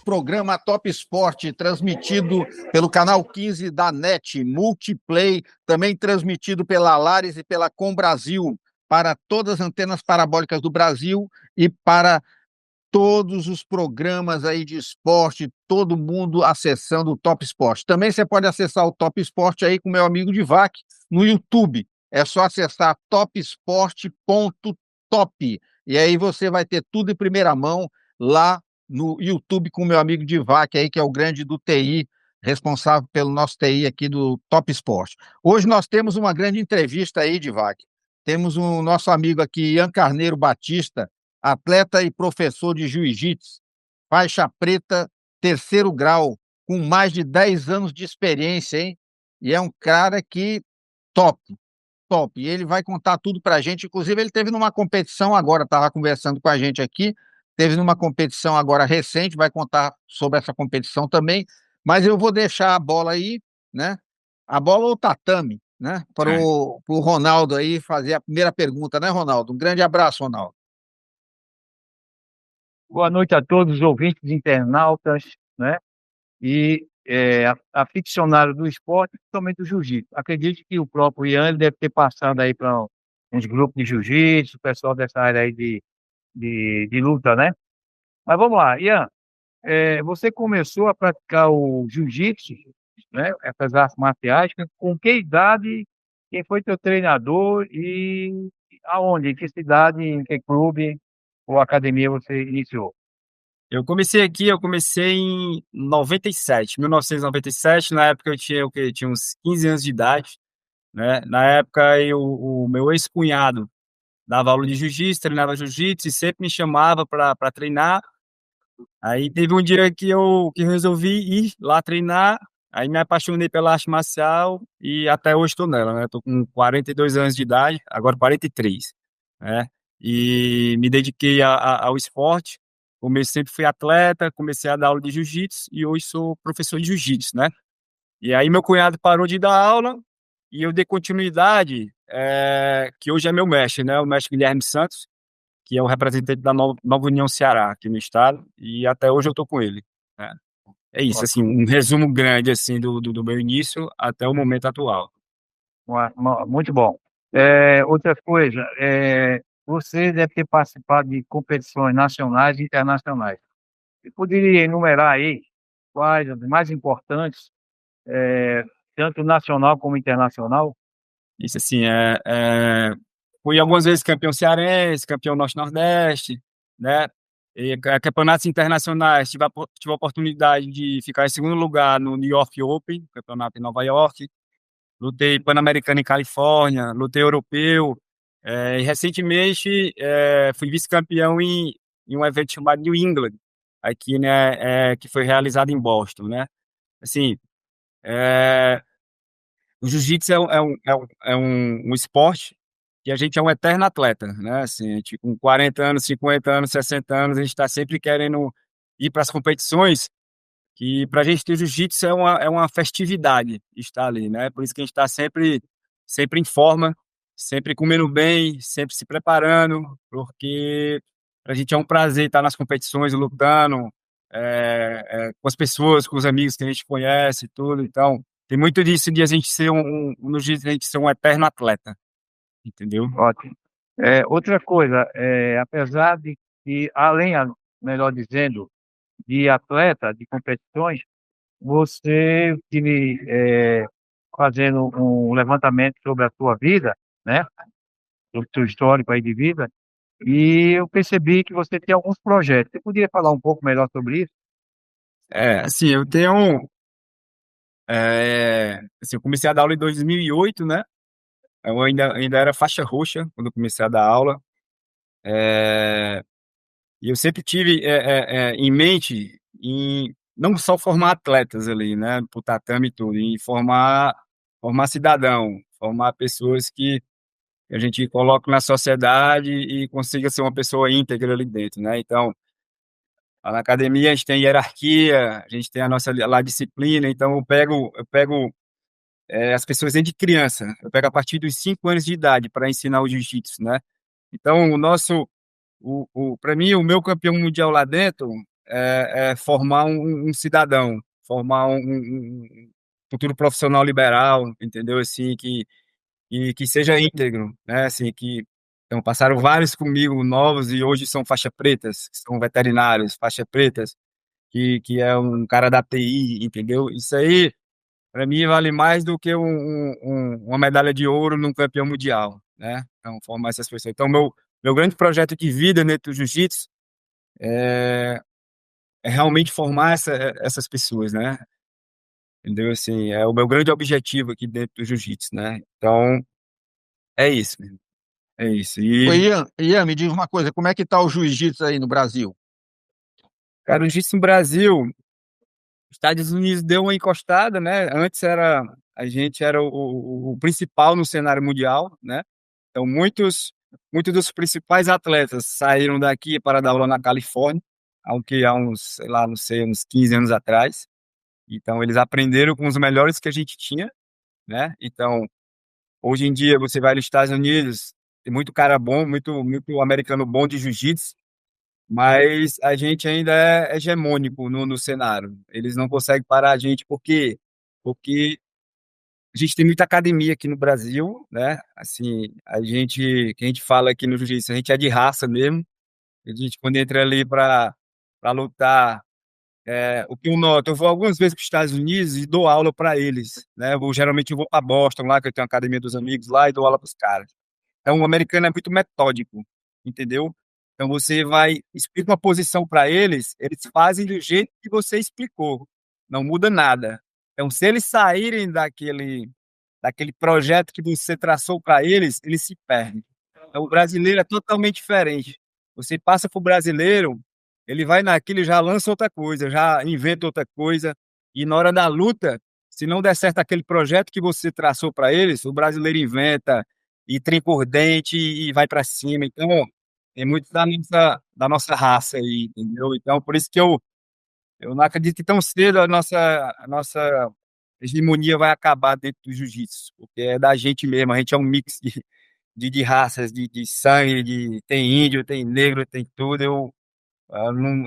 programa Top Esporte, transmitido pelo canal 15 da NET, Multiplay, também transmitido pela Lares e pela Com Brasil, para todas as antenas parabólicas do Brasil e para todos os programas aí de esporte, todo mundo acessando o Top Esporte. Também você pode acessar o Top Esporte aí com meu amigo Divac no YouTube. É só acessar topesporte.top. E aí você vai ter tudo em primeira mão lá no YouTube com meu amigo Divac aí, que é o grande do TI, responsável pelo nosso TI aqui do Top Esporte. Hoje nós temos uma grande entrevista aí, Divac. Temos o nosso amigo aqui, Ian Carneiro Batista, atleta e professor de jiu-jitsu, faixa preta, terceiro grau, com mais de 10 anos de experiência, hein? E é um cara que top, top. E ele vai contar tudo pra gente. Inclusive, ele teve numa competição agora, estava conversando com a gente aqui, teve numa competição agora recente, vai contar sobre essa competição também. Mas eu vou deixar a bola aí, né? A bola ou o tatame, né? Para o Ronaldo aí fazer a primeira pergunta, né, Ronaldo? Um grande abraço, Ronaldo. Boa noite a todos os ouvintes, internautas, né? E aficionados do esporte, principalmente do jiu-jitsu. Acredito que o próprio Ian ele deve ter passado aí para uns grupos de jiu-jitsu, pessoal dessa área aí de luta, né? Mas vamos lá, Ian, você começou a praticar o jiu-jitsu, né? Essas artes marciais, com que idade? Quem foi teu treinador e aonde? Em que cidade, em que clube ou academia você iniciou? Eu comecei em 97, 1997, na época eu tinha o quê? Tinha uns 15 anos de idade, né? Na época o meu ex-cunhado dava aula de jiu-jitsu, treinava jiu-jitsu e sempre me chamava para treinar. Aí teve um dia que eu resolvi ir lá treinar, aí me apaixonei pela arte marcial e até hoje estou nela, né? Tô com 42 anos de idade, agora 43, né? E me dediquei ao esporte. Sempre fui atleta, comecei a dar aula de jiu-jitsu e hoje sou professor de jiu-jitsu, né? E aí meu cunhado parou de dar aula e eu dei continuidade, que hoje é meu mestre, né? O mestre Guilherme Santos, que é o representante da Nova União Ceará aqui no estado, e até hoje eu tô com ele, né? É isso, assim, um resumo grande, assim, do meu início até o momento atual. Muito bom. Outra coisa, você deve ter participado de competições nacionais e internacionais. Você poderia enumerar aí quais as mais importantes, tanto nacional como internacional? Isso, assim, fui algumas vezes campeão cearense, campeão norte-nordeste, né? E campeonatos internacionais, tive a oportunidade de ficar em segundo lugar no New York Open, campeonato em Nova York. Lutei Pan-Americano em Califórnia, lutei europeu. E recentemente fui vice-campeão em um evento chamado New England, aqui, né, que foi realizado em Boston, né? Assim, é, o jiu-jitsu é um esporte que a gente é um eterno atleta, né? Assim, a gente, com 40 anos, 50 anos, 60 anos, a gente está sempre querendo ir para as competições, que para a gente ter jiu-jitsu é uma festividade estar ali, né? Por isso que a gente está sempre em forma, sempre comendo bem, sempre se preparando, porque para a gente é um prazer estar nas competições, lutando, com as pessoas, com os amigos que a gente conhece e tudo. Então, tem muito disso de a gente ser no jiu-jitsu, a gente ser um eterno atleta, entendeu? Ótimo. Outra coisa, apesar de que, melhor dizendo, de atleta, de competições, você tive fazendo um levantamento sobre a sua vida, né? Sobre o seu histórico aí de vida, e eu percebi que você tem alguns projetos. Você poderia falar um pouco melhor sobre isso? Assim, eu comecei a dar aula em 2008, né? Eu ainda era faixa roxa quando eu comecei a dar aula. É, E eu sempre tive em mente em não só formar atletas ali, né, pro tatame e tudo, em formar cidadão, formar pessoas que a gente coloca na sociedade e consiga ser uma pessoa íntegra ali dentro, né? Então, lá na academia a gente tem hierarquia, a gente tem a nossa lá disciplina, então eu pego as pessoas desde criança, eu pego a partir dos 5 anos de idade para ensinar o jiu-jitsu, né? Então, para mim, o meu campeão mundial lá dentro formar um cidadão, formar um futuro profissional liberal, entendeu? Assim, que seja íntegro, né? Assim, que então, passaram vários comigo novos e hoje são faixa pretas, são veterinários, faixa pretas, que é um cara da TI, entendeu? Isso aí, para mim, vale mais do que uma medalha de ouro num campeão mundial, né? Então, formar essas pessoas. Então, meu grande projeto de vida dentro do jiu-jitsu é realmente formar essas pessoas, né? Entendeu? Assim, é o meu grande objetivo aqui dentro do jiu-jitsu, né? Então, é isso, né? É isso. Ô, E, Ian, me diz uma coisa, como é que tá o jiu-jitsu aí no Brasil? cara, o jiu-jitsu no Brasil, os Estados Unidos deu uma encostada, né? Antes a gente era o principal no cenário mundial, né? Então, muitos dos principais atletas saíram daqui para dar aula na Califórnia, há uns, sei lá, não sei, uns 15 anos atrás. Então, eles aprenderam com os melhores que a gente tinha, né? Então, hoje em dia, você vai nos Estados Unidos, tem muito cara bom, muito americano bom de jiu-jitsu, mas a gente ainda é hegemônico no cenário. Eles não conseguem parar a gente, por quê? Porque a gente tem muita academia aqui no Brasil, né? Assim, que a gente fala aqui no jiu-jitsu, a gente é de raça mesmo. A gente, quando entra ali para lutar, o que eu noto, eu vou algumas vezes para os Estados Unidos e dou aula para eles, né? Geralmente eu vou para Boston, lá que eu tenho a academia dos amigos lá, e dou aula para os caras. Então, o americano é muito metódico, entendeu? Então, você vai, explica uma posição para eles, eles fazem do jeito que você explicou, não muda nada. Então, se eles saírem daquele projeto que você traçou para eles se perdem. Então, o brasileiro é totalmente diferente. Você passa para o brasileiro, ele vai naquilo e já lança outra coisa, já inventa outra coisa, e na hora da luta, se não der certo aquele projeto que você traçou para eles, o brasileiro inventa e trinca os dentes e vai para cima. Então, é muito da nossa raça aí, entendeu? Então, por isso que eu não acredito que tão cedo a nossa hegemonia vai acabar dentro do jiu-jitsu, porque é da gente mesmo, a gente é um mix de raças, de sangue, tem índio, tem negro, tem tudo.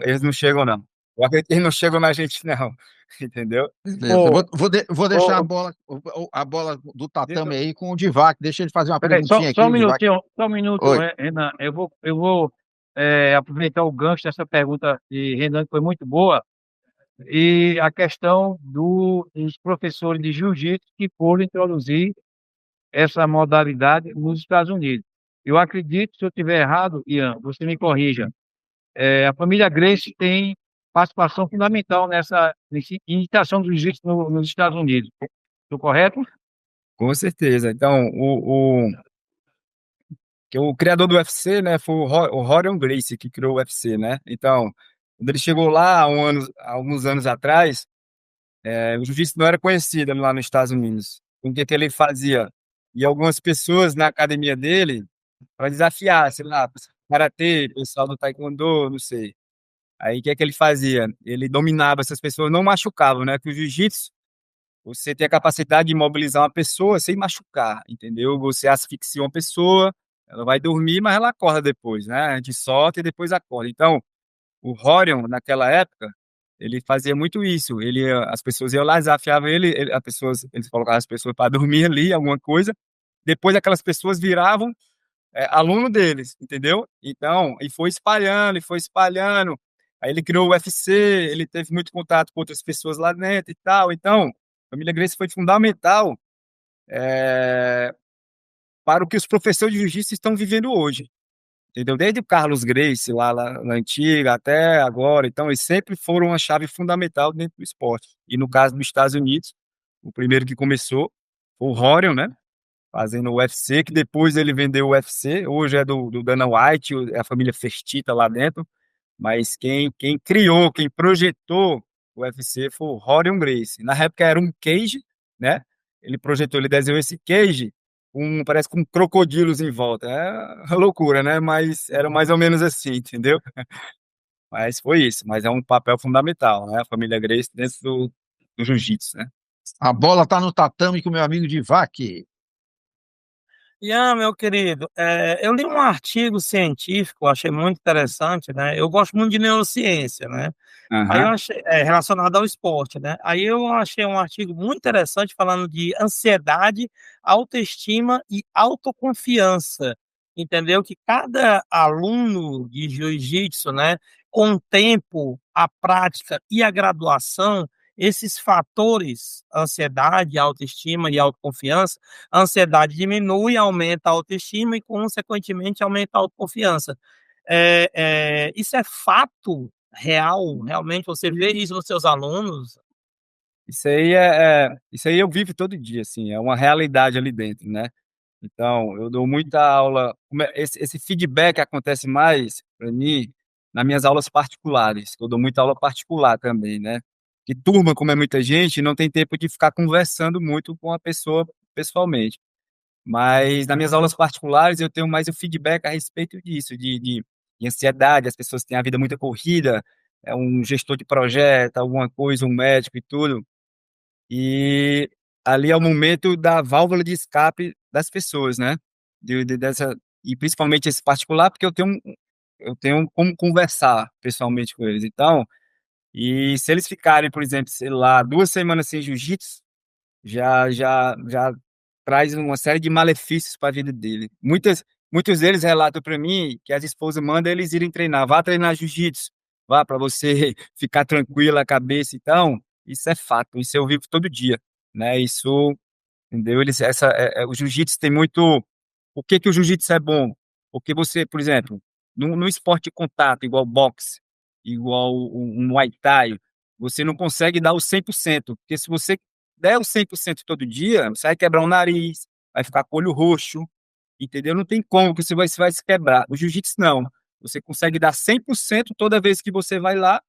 Eles não chegam, não. Eu acredito que eles não chegam na gente, não, entendeu? Beleza. Ô, Vou deixar ô, a bola do deixa, tatame aí com o Divac. Deixa ele fazer uma peraí, perguntinha só aqui, um o Divac. minutinho, só um minuto, Oi. Renan. Eu vou aproveitar o gancho dessa pergunta de Renan, que foi muito boa, e a questão dos professores de jiu-jitsu que foram introduzir essa modalidade nos Estados Unidos. Eu acredito, se eu estiver errado, Ian, você me corrija. A família Gracie tem participação fundamental nessa iniciação do jiu-jitsu nos Estados Unidos. Estou correto? Com certeza. Então, que o criador do UFC, né, foi o Rorion Gracie que criou o UFC, né? Então, quando ele chegou lá há alguns anos atrás, o jiu-jitsu não era conhecido lá nos Estados Unidos. O que ele fazia? E algumas pessoas na academia dele para desafiar, sei lá, karatê, pessoal do taekwondo, não sei. Aí o que ele fazia? Ele dominava essas pessoas, não machucavam, né? Que o jiu-jitsu, você tem a capacidade de imobilizar uma pessoa sem machucar, entendeu? Você asfixia uma pessoa, ela vai dormir, mas ela acorda depois, né? A gente solta e depois acorda. Então, o Rorion, naquela época, ele fazia muito isso. As pessoas iam lá, desafiavam eles colocavam as pessoas para dormir ali, alguma coisa. Depois aquelas pessoas viravam aluno deles, entendeu? Então, e foi espalhando, e foi espalhando. Aí ele criou o UFC, ele teve muito contato com outras pessoas lá dentro e tal. Então, a família Gracie foi fundamental para o que os professores de jiu-jitsu estão vivendo hoje, entendeu? Desde o Carlos Gracie, lá na antiga, até agora. Então, eles sempre foram uma chave fundamental dentro do esporte. E no caso dos Estados Unidos, o primeiro que começou foi o Rorion, né? Fazendo o UFC, que depois ele vendeu o UFC. Hoje é do Dana White, é a família Fertitta lá dentro. Mas quem criou, quem projetou o UFC foi o Rorion Gracie. Na época era um cage, né? Ele desenhou esse cage, parece com crocodilos em volta. É uma loucura, né? Mas era mais ou menos assim, entendeu? Mas foi isso. Mas é um papel fundamental, né? A família Gracie dentro do jiu-jitsu, né? A bola tá no tatame com o meu amigo Divac. Ian, meu querido, eu li um artigo científico, achei muito interessante, né? Eu gosto muito de neurociência, né? Aí eu Aham. achei, relacionado ao esporte, né? Aí eu achei um artigo muito interessante falando de ansiedade, autoestima e autoconfiança. Entendeu? Que cada aluno de jiu-jitsu, né, com o tempo, a prática e a graduação, esses fatores, ansiedade, autoestima e autoconfiança, a ansiedade diminui, aumenta a autoestima e, consequentemente, aumenta a autoconfiança. Isso é fato real? Realmente você vê isso nos seus alunos? Isso aí eu vivo todo dia, assim, é uma realidade ali dentro, né. Então, eu dou muita aula esse feedback acontece mais para mim nas minhas aulas particulares, que eu dou muita aula particular também, né. Que turma, como é muita gente, não tem tempo de ficar conversando muito com a pessoa pessoalmente. Mas nas minhas aulas particulares eu tenho mais o feedback a respeito disso, de ansiedade, as pessoas têm a vida muito corrida, é um gestor de projeto, alguma coisa, um médico e tudo. E ali é o momento da válvula de escape das pessoas, né, dessa e principalmente esse particular, porque eu tenho como conversar pessoalmente com eles. Então, e se eles ficarem, por exemplo, sei lá, 2 semanas sem jiu-jitsu, já traz uma série de malefícios para a vida dele. Muitos deles relatam para mim que as esposas mandam eles irem treinar, "Vá treinar jiu-jitsu, vá para você ficar tranquila a cabeça", então, isso é fato, isso eu vivo todo dia, né, isso, entendeu, o jiu-jitsu tem muito por que que o jiu-jitsu é bom? Porque você, por exemplo, no esporte de contato igual boxe, igual um muay thai, você não consegue dar o 100%, porque se você der o 100% todo dia, você vai quebrar o nariz, vai ficar com o olho roxo, entendeu? Não tem como que você vai se quebrar. O jiu-jitsu não, você consegue dar 100% toda vez que você vai lá,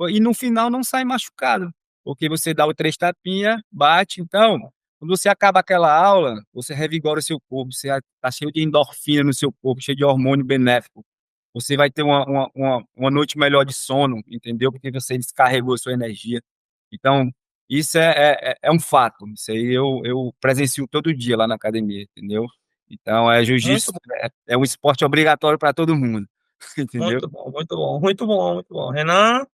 e no final não sai machucado, porque você dá o 3 tapinha, bate, então, quando você acaba aquela aula, você revigora o seu corpo, você tá cheio de endorfina no seu corpo, cheio de hormônio benéfico. Você vai ter uma noite melhor de sono, entendeu? Porque você descarregou a sua energia. Então, isso é um fato. Isso aí eu presencio todo dia lá na academia, entendeu? Então, Muito jiu-jitsu bom, é um esporte obrigatório para todo mundo, entendeu? muito bom, muito bom, muito bom, muito bom. Renan?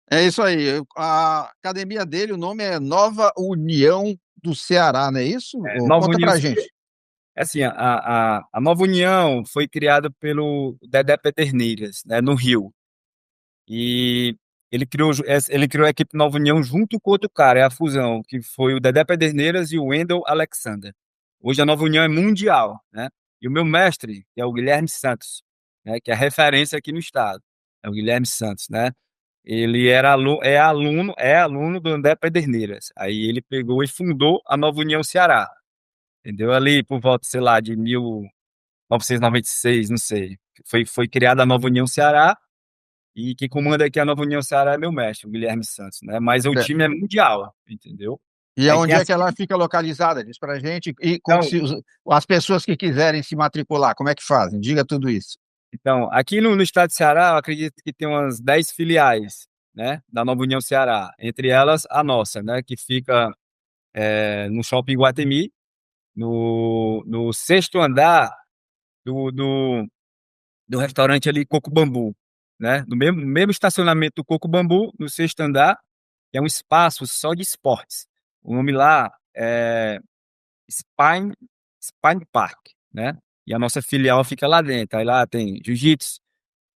É isso aí. A academia dele, o nome é Nova União do Ceará, não é isso? Ô, Nova conta União pra gente. É assim, a Nova União foi criada pelo Dedé Pederneiras, né, no Rio. E ele criou a equipe Nova União junto com outro cara, é a fusão, que foi o Dedé Pederneiras e o Wendel Alexander. Hoje a Nova União é mundial, né? E o meu mestre, que é o Guilherme Santos, né, que é a referência aqui no estado, é o Guilherme Santos, né? Ele é aluno do Dedé Pederneiras. Aí ele pegou e fundou a Nova União Ceará, entendeu? Ali por volta, sei lá, de 1996, não sei. Foi criada a Nova União Ceará e quem comanda aqui a Nova União Ceará é meu mestre, o Guilherme Santos, né? Mas o É. time é mundial, entendeu? E Aí tem aonde é as que ela fica localizada? Diz pra gente. E então, as pessoas que quiserem se matricular, como é que fazem? Diga tudo isso. então, aqui no estado de Ceará, eu acredito que tem umas 10 filiais, né, da Nova União Ceará, entre elas a nossa, né, que fica no Shopping Iguatemi, no sexto andar do, do, do restaurante ali Coco Bambu, né? No mesmo estacionamento do Coco Bambu, no sexto andar, que é um espaço só de esportes. O nome lá é Spine, Spine Park, né? E a nossa filial fica lá dentro. Aí lá tem jiu-jitsu,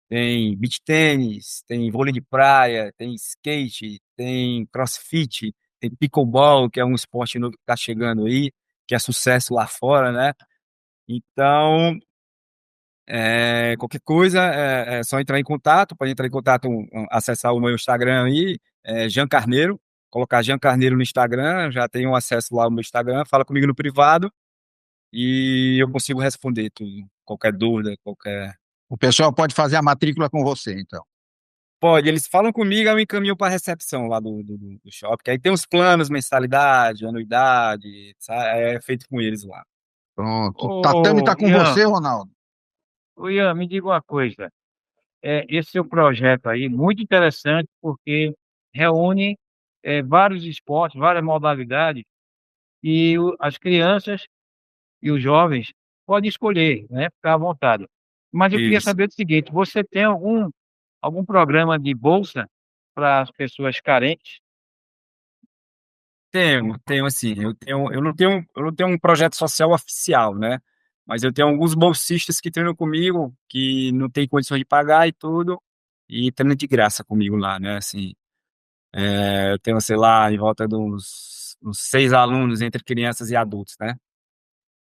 tem beach tênis, tem vôlei de praia, tem skate, tem crossfit, tem pickleball, que é um esporte novo que está chegando aí, que é sucesso lá fora, né? Então, qualquer coisa, é só entrar em contato, pode entrar em contato, acessar o meu Instagram aí, Jean Carneiro, colocar Jean Carneiro no Instagram, já tem um acesso lá no meu Instagram, fala comigo no privado e eu consigo responder tudo, qualquer dúvida, qualquer... O pessoal pode fazer a matrícula com você, então. Pode, eles falam comigo, eu encaminho para a recepção lá do shopping, que aí tem os planos, mensalidade, anuidade, é feito com eles lá. Pronto. Tatame Ô, está com você, Ronaldo. Ian, me diga uma coisa. Esse seu projeto aí, muito interessante, porque reúne vários esportes, várias modalidades, e as crianças e os jovens pode escolher, né? Ficar à vontade. Mas eu queria Isso. saber o seguinte: você tem algum programa de bolsa para as pessoas carentes? Tenho assim, eu não tenho um projeto social oficial, né? Mas eu tenho alguns bolsistas que treinam comigo, que não têm condições de pagar e tudo, e treinam de graça comigo lá, né? Assim, eu tenho, sei lá, em volta de uns 6 alunos entre crianças e adultos, né?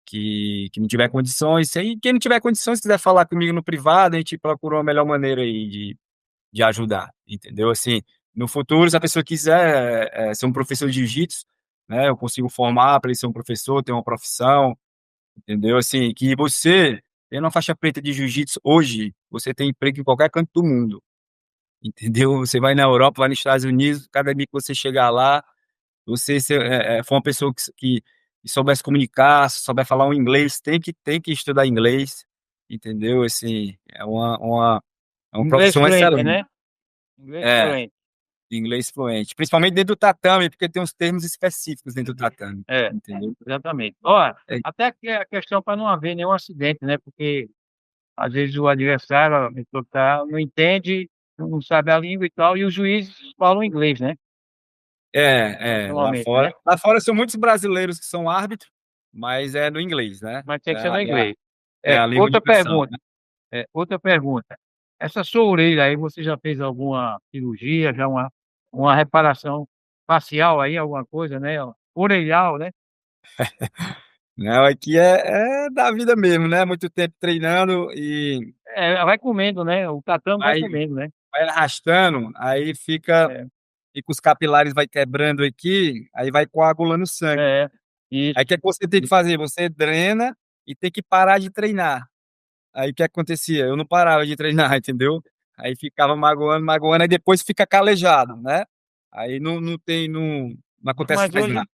Que não tiver condições, e quem não tiver condições, quiser falar comigo no privado, a gente procura uma melhor maneira aí de ajudar, entendeu? Assim, no futuro, se a pessoa quiser ser um professor de jiu-jitsu, né, eu consigo formar para ele ser um professor, ter uma profissão, entendeu? Assim, que você, tendo uma faixa preta de jiu-jitsu hoje, você tem emprego em qualquer canto do mundo, entendeu? Você vai na Europa, vai nos Estados Unidos, cada dia que você chegar lá, você for uma pessoa que souber se comunicar, souber falar um inglês, tem que estudar inglês, entendeu? Assim, é uma Inglês profissão fluente, excelente. né? Inglês É, fluente. de inglês fluente. Principalmente dentro do tatame, porque tem uns termos específicos dentro do tatame, É, entendeu? exatamente. Ó, É, até que a questão para não haver nenhum acidente, né? Porque às vezes o adversário, a pessoa que não entende, não sabe a língua e tal, e os juízes falam inglês, né? lá Normalmente, né? fora. Lá fora são muitos brasileiros que são árbitros, mas é no inglês, né? Mas tem É que ser a, no é a, inglês. é a língua Outra universal, pergunta, né? outra pergunta. Essa sua orelha aí, você já fez alguma cirurgia, já uma reparação facial aí, alguma coisa, né? Orelhal, né? Não, aqui é da vida mesmo, né? Muito tempo treinando e É, vai comendo, né? O tatame vai vai, comendo, né? vai arrastando, aí É, fica os capilares vai quebrando aqui, aí vai coagulando o sangue. é, isso. Aí o que é que você tem que fazer? Você drena e tem que parar de treinar. Aí o que acontecia? Eu não parava de treinar, entendeu? Aí ficava magoando, magoando, aí depois fica calejado, né? Aí não acontece Mas mais nada. hoje,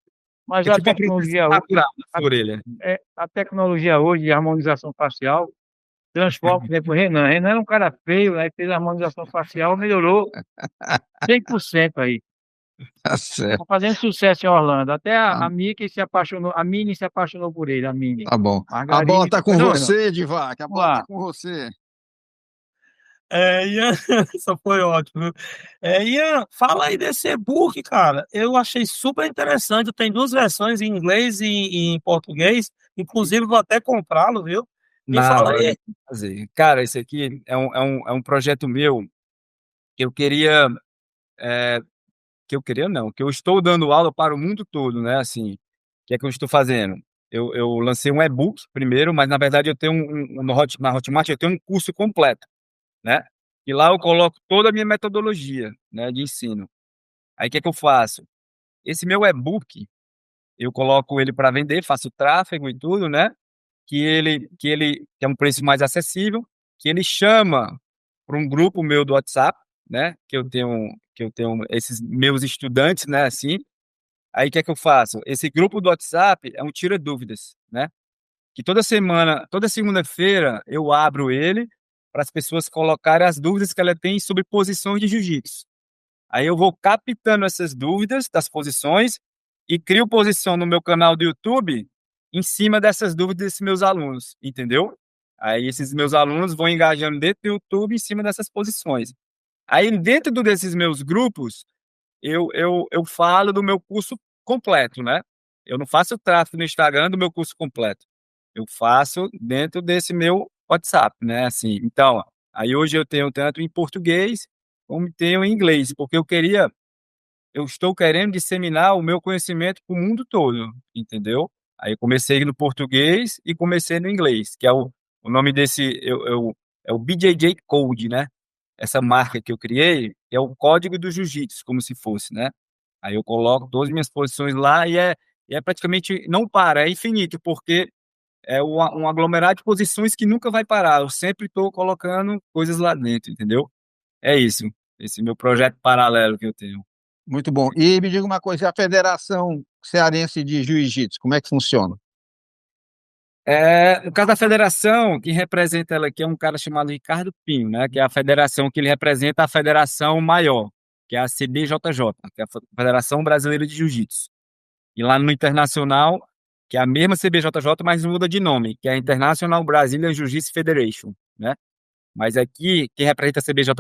mas É tipo uma proteção natural na a, sua orelha. a tecnologia hoje de harmonização facial transforma, por exemplo, o Renan. Renan era um cara feio, né? Fez a harmonização facial, melhorou 100% aí. Tá certo, Tá fazendo sucesso em Orlando. Até tá, a Miki se apaixonou, a Mini se apaixonou por ele, a Mini. tá bom. A bola Margarine, tá com pois não, Renan? você, Divac, a Vamos bola tá lá. com você. Ian, só foi ótimo, viu? Ian, fala aí desse e-book, cara. Eu achei super interessante. Tem duas versões em inglês e em português. Inclusive, vou até comprá-lo, viu? Me Na fala hora aí. de fazer. Cara, esse aqui é um projeto meu que eu queria, não, que eu estou dando aula para o mundo todo, né? Assim, o que é que eu estou fazendo? Eu lancei um e-book primeiro, mas na verdade eu tenho na Hotmart eu tenho um curso completo, né? E lá eu coloco toda a minha metodologia, né, de ensino. Aí o que é que eu faço? Esse meu e-book, eu coloco ele para vender, faço tráfego e tudo, né? Que é um preço mais acessível, que ele chama para um grupo meu do WhatsApp, né? Que eu tenho esses meus estudantes, né? Assim, aí o que é que eu faço? Esse grupo do WhatsApp é um tira dúvidas, né? Que toda semana, toda segunda-feira eu abro ele para as pessoas colocarem as dúvidas que ela tem sobre posições de jiu-jitsu. Aí eu vou captando essas dúvidas das posições e crio posição no meu canal do YouTube em cima dessas dúvidas desses meus alunos, entendeu? Aí esses meus alunos vão engajando dentro do YouTube em cima dessas posições. Aí dentro desses meus grupos, eu falo do meu curso completo, né? Eu não faço tráfego no Instagram do meu curso completo. Eu faço dentro desse meu WhatsApp, né? Assim, então, aí hoje eu tenho tanto em português como tenho em inglês, porque eu estou querendo disseminar o meu conhecimento para o mundo todo, entendeu? Aí eu comecei no português e comecei no inglês, que é o nome desse, é o BJJ Code, né? Essa marca que eu criei é o código do jiu-jitsu, como se fosse, né? Aí eu coloco todas as minhas posições lá e é praticamente, não para, é infinito, porque é um aglomerado de posições que nunca vai parar. Eu sempre estou colocando coisas lá dentro, entendeu? É isso, esse meu projeto paralelo que eu tenho. Muito bom. E me diga uma coisa, e a Federação Cearense de Jiu-Jitsu, como é que funciona? No caso da federação, quem representa ela aqui é um cara chamado Ricardo Pinho, né? Que é a federação que ele representa a federação maior, que é a CBJJ, que é a Federação Brasileira de Jiu-Jitsu. E lá no internacional, que é a mesma CBJJ, mas muda de nome, que é a International Brazilian Jiu-Jitsu Federation, né? Mas aqui, quem representa a CBJJ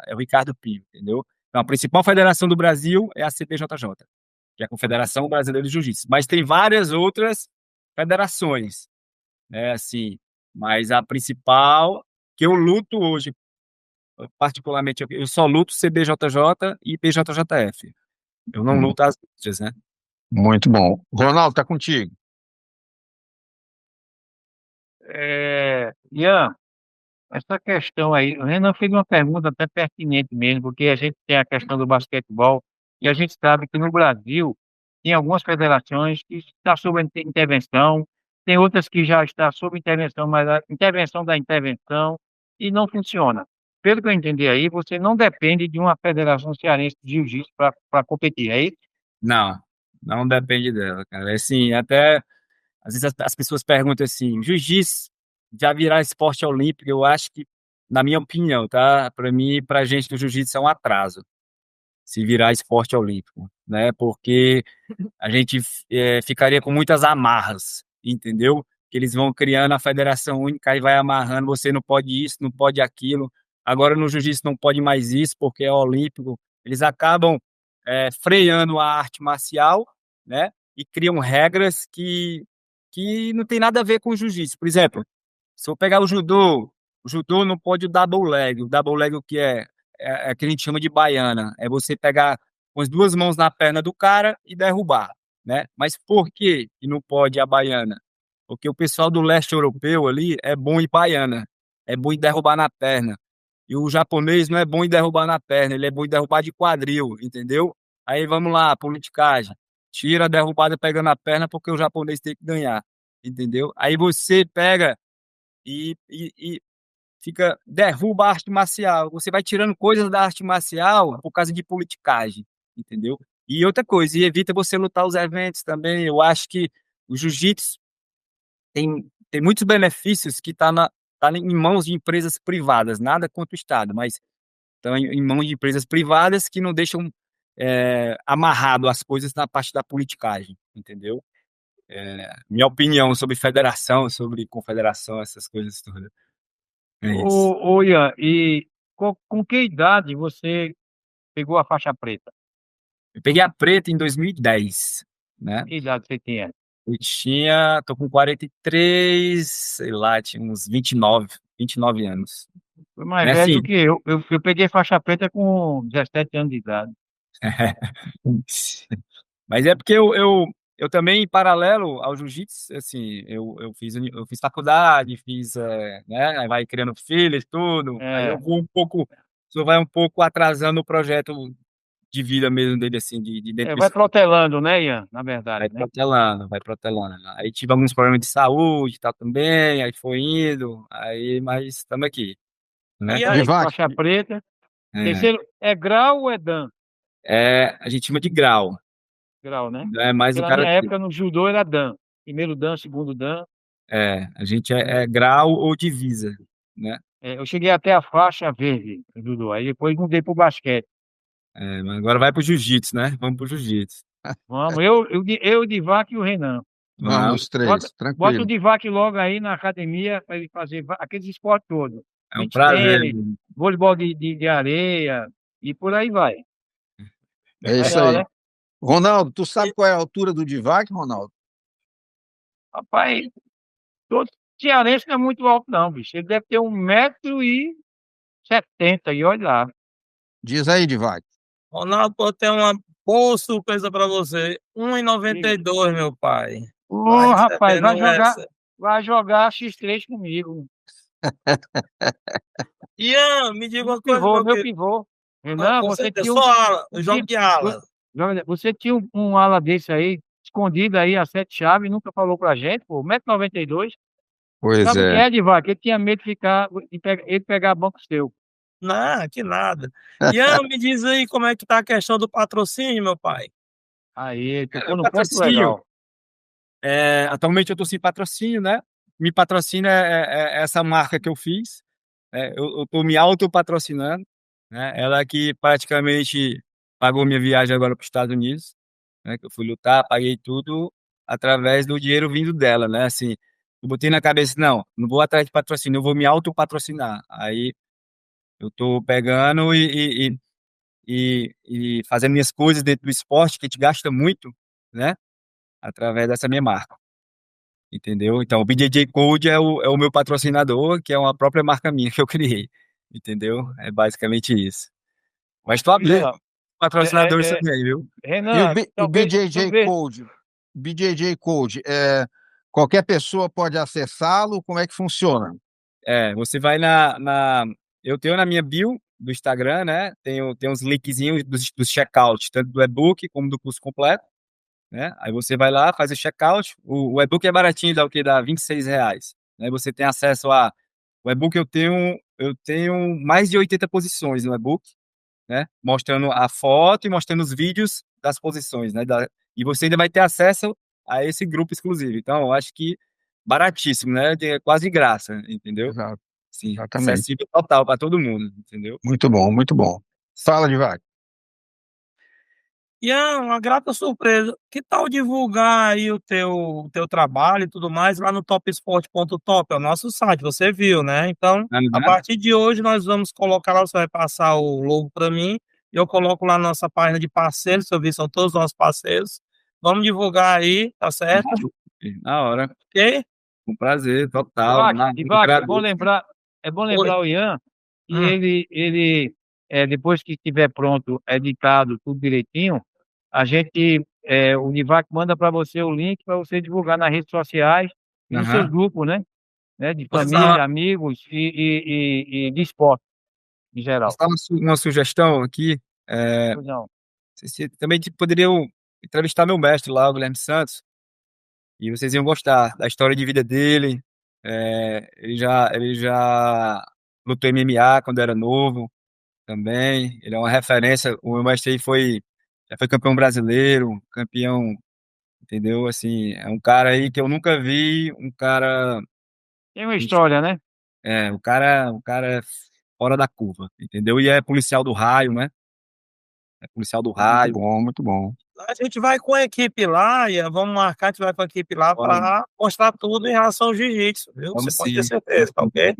é o Ricardo Pio, entendeu? Então, a principal federação do Brasil é a CBJJ, que é a Confederação Brasileira de Jiu-Jitsu. Mas tem várias outras federações, né? Assim, mas a principal que eu luto hoje, particularmente, eu só luto CBJJ e PJJF. Eu não luto as outras, né? Muito bom. Ronaldo, tá contigo. Ian, essa questão aí, o Renan fez uma pergunta até pertinente mesmo, porque a gente tem a questão do basquetebol e a gente sabe que no Brasil tem algumas federações que estão sob intervenção, tem outras que já estão sob intervenção, mas a intervenção da intervenção e não funciona. Pelo que eu entendi aí, você não depende de uma federação cearense de jiu-jitsu para competir, é isso? Não, não depende dela, cara. É assim, até às vezes as pessoas perguntam assim, jiu-jitsu já virar esporte olímpico, eu acho que, na minha opinião, tá? Para mim, pra gente do jiu-jitsu é um atraso se virar esporte olímpico, né? Porque a gente ficaria com muitas amarras, entendeu? Que eles vão criando a federação única e vai amarrando, você não pode isso, não pode aquilo. Agora no jiu-jitsu não pode mais isso porque é olímpico. Eles acabam freando a arte marcial, né? E criam regras que não tem nada a ver com o jiu-jitsu. Por exemplo, se eu pegar o judô não pode o double leg. O double leg o que é? É o que a gente chama de baiana. É você pegar com as duas mãos na perna do cara e derrubar, né? Mas por que que não pode a baiana? Porque o pessoal do leste europeu ali é bom em baiana, é bom em derrubar na perna. E o japonês não é bom em derrubar na perna, ele é bom em derrubar de quadril, entendeu? Aí vamos lá, politicagem. Tira a derrubada pegando a perna porque o japonês tem que ganhar, entendeu? Aí você pega e fica, derruba a arte marcial. Você vai tirando coisas da arte marcial por causa de politicagem, entendeu? E outra coisa, e evita você lutar os eventos também. Eu acho que o jiu-jitsu tem muitos benefícios que tá em mãos de empresas privadas, nada contra o Estado, mas estão em mãos de empresas privadas que não deixam amarrado as coisas na parte da politicagem, entendeu? Minha opinião sobre federação, sobre confederação, essas coisas todas. É isso. Ian, e com que idade você pegou a faixa preta? Eu peguei a preta em 2010, né? Que idade você tinha? Tô com 43, sei lá, tinha uns 29 anos. Foi mais Né, velho assim, do que eu. Eu peguei faixa preta com 17 anos de idade. mas é porque eu também, em paralelo ao jiu-jitsu, assim, eu fiz faculdade, né, aí vai criando filhos, tudo, aí eu É, vou um pouco, isso vai um pouco atrasando o projeto de vida mesmo dele, assim, de dentro do vai esporte. protelando, né, Ian? Na verdade, né? Vai protelando. Aí tive alguns problemas de saúde e tal também, aí foi indo, aí, mas estamos aqui, né? E aí, Divac, Faixa preta. É, Terceiro, é grau ou é dan? a gente chama de grau, Grau, né? é mais Porque o na cara, minha época no judô era dan. Primeiro dan, segundo dan. a gente é grau ou divisa, né? Eu cheguei até a faixa verde no judô. Aí depois mudei pro basquete. Mas agora vai pro jiu-jitsu, né? Vamos pro jiu-jitsu. Vamos, o Divac e o Renan. vamos Vamos, os Bota, três, bota o tranquilo. Divac logo aí na academia para ele fazer aqueles esportes todos. é um Beach prazer. tênis, voleibol de areia e por aí vai. É isso Legal, aí. né? Ronaldo, tu sabe qual é a altura do Divac, Ronaldo? Rapaz, todo cearense não é muito alto não, bicho. Ele deve ter 1,70 m e olha lá. Diz aí, Divac. Ronaldo, pô, tem uma boa surpresa pra você. Diga. 1,92, meu pai. Vai Ô, rapaz, recebendo essa. vai jogar X3 comigo. Ian, me diga Meu uma coisa, pivô, meu meu querido. pivô. Não, Renan, com você certeza, tinha só ala, um, eu jogo tinha- de ala. você tinha um ala desse aí, escondido aí, a 7 chaves, nunca falou pra gente, pô, 1,92 m. Pois Sabe o que é. é, Divac? Ele tinha medo de ele pegar banco seu. Não, que nada. Ian, me diz aí como é que tá a questão do patrocínio, meu pai. Aí, tocou O no ponto patrocínio, legal. atualmente eu tô sem patrocínio, né? Me patrocina essa marca que eu fiz, eu tô me autopatrocinando, né? Ela que praticamente pagou minha viagem agora para os Estados Unidos, né? Que eu fui lutar, paguei tudo, através do dinheiro vindo dela, né? Assim, eu botei na cabeça, não vou atrás de patrocínio, eu vou me autopatrocinar. Aí eu tô pegando e fazendo minhas coisas dentro do esporte, que a gente gasta muito, né? Através dessa minha marca, entendeu? Então, o BJJ Code é o meu patrocinador, que é uma própria marca minha que eu criei, entendeu? É basicamente isso. Mas tô aberto Legal. a patrocinadores também, viu? E o, Renan, o BJJ talvez. Code, BJJ Code, qualquer pessoa pode acessá-lo? Como é que funciona? Você vai eu tenho na minha bio do Instagram, né? Tem uns linkzinhos dos checkouts, tanto do e-book como do curso completo, né? Aí você vai lá, faz o checkout. O e-book é baratinho, dá o quê? Dá R$ 26, né? Você tem acesso o e-book eu tenho mais de 80 posições no e-book, né? Mostrando a foto e mostrando os vídeos das posições, né? E você ainda vai ter acesso a esse grupo exclusivo. Então, eu acho que baratíssimo, né? Quase de graça, entendeu? Exato, Sim, exatamente. acessível total para todo mundo, entendeu? Muito bom, muito bom. Fala, Divac. Ian, uma grata surpresa. Que tal divulgar aí o teu trabalho e tudo mais lá no topsport.top, é o nosso site, você viu, né? Então, a Uhum. partir de hoje nós vamos colocar lá, você vai passar o logo para mim, e eu coloco lá na nossa página de parceiros, seu são todos nossos parceiros. Vamos divulgar aí, tá certo? Na hora, Ok? com prazer, total. Eu Divac, agradeço. é bom Oi. lembrar o Ian que Hum. depois que estiver pronto, editado, tudo direitinho, o Divac manda para você o link para você divulgar nas redes sociais e nos seus Aham. grupos, né, de Exato. família, amigos e de esporte em geral. Só uma sugestão aqui. Pois não. Vocês também poderiam entrevistar meu mestre lá, o Guilherme Santos, e vocês iam gostar da história de vida dele. Ele já lutou MMA quando era novo também. Ele é uma referência. O meu mestre aí já foi campeão brasileiro, campeão, entendeu? Assim, é um cara aí que eu nunca vi, um cara, Tem uma história, né? o cara é fora da curva, entendeu? E é policial do raio, né? É policial do Muito raio. bom, muito bom. A gente vai com a equipe lá, Ian, vamos marcar, a gente vai com a equipe lá Bora, para mostrar tudo em relação ao jiu-jitsu, viu? Você vamos pode ter sim. certeza, tá ok?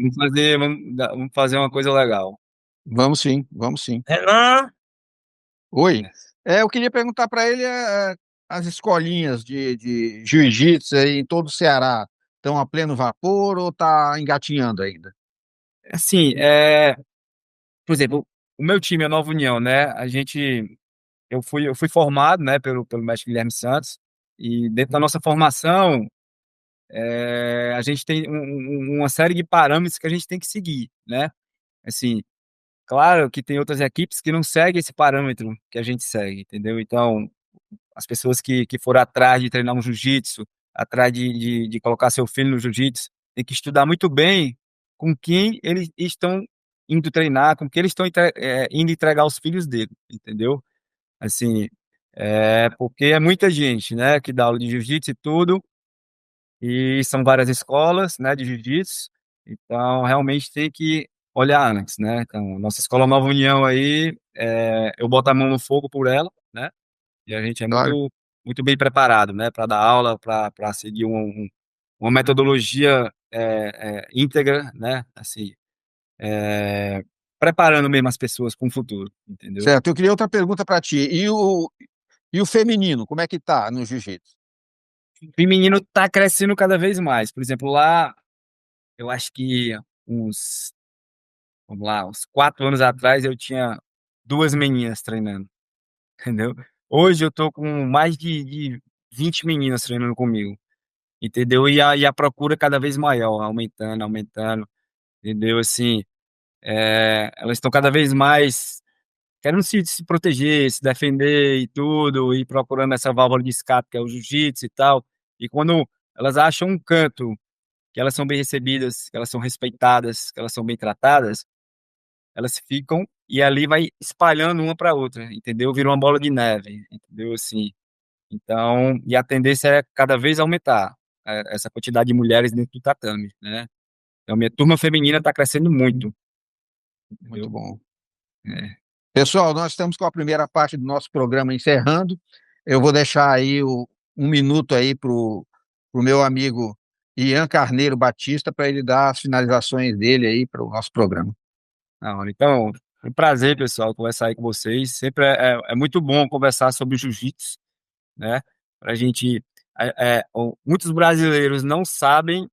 Vamos fazer uma coisa legal. Vamos sim, vamos sim. Renan, Oi. Eu queria perguntar para ele as escolinhas de jiu-jitsu aí em todo o Ceará estão a pleno vapor ou está engatinhando ainda? Assim, por exemplo, o meu time, a Nova União, né? Eu fui formado, né, pelo mestre Guilherme Santos, e dentro da nossa formação, a gente tem uma série de parâmetros que a gente tem que seguir, né? Assim, claro que tem outras equipes que não seguem esse parâmetro que a gente segue, entendeu? Então, as pessoas que foram atrás de treinar um jiu-jitsu, atrás de colocar seu filho no jiu-jitsu, tem que estudar muito bem com quem eles estão indo treinar, com quem eles estão indo entregar os filhos dele, entendeu? Assim, porque é muita gente, né, que dá aula de jiu-jitsu e tudo, e são várias escolas, né, de jiu-jitsu, então realmente tem que olhar antes, né? Então, nossa escola Nova União aí, eu boto a mão no fogo por ela, né? E a gente é Claro. muito, muito bem preparado, né, para dar aula, para seguir uma metodologia íntegra, né, assim, preparando mesmo as pessoas para o futuro, entendeu? Certo. Eu queria outra pergunta para ti. E o feminino, como é que tá no jiu-jitsu? O feminino está crescendo cada vez mais. Por exemplo, lá, eu acho que uns, vamos lá, uns 4 anos atrás eu tinha duas meninas treinando, entendeu? Hoje eu tô com mais de 20 meninas treinando comigo, entendeu? E a procura cada vez maior, aumentando, aumentando, entendeu? Assim, elas estão cada vez mais querendo se proteger, se defender e tudo, e procurando essa válvula de escape que é o jiu-jitsu e tal. E quando elas acham um canto que elas são bem recebidas, que elas são respeitadas, que elas são bem tratadas, elas ficam e ali vai espalhando uma para outra, entendeu? Vira uma bola de neve, entendeu? Assim, então, e a tendência é cada vez aumentar essa quantidade de mulheres dentro do tatame, né? Então, minha turma feminina está crescendo muito, Muito entendeu? bom. É. Pessoal, nós estamos com a primeira parte do nosso programa encerrando. Eu vou deixar aí um minuto aí para o meu amigo Ian Carneiro Batista, para ele dar as finalizações dele aí para o nosso programa. Então, foi um prazer, pessoal, conversar aí com vocês. Sempre é muito bom conversar sobre jiu-jitsu, né? Pra gente. Muitos brasileiros não sabem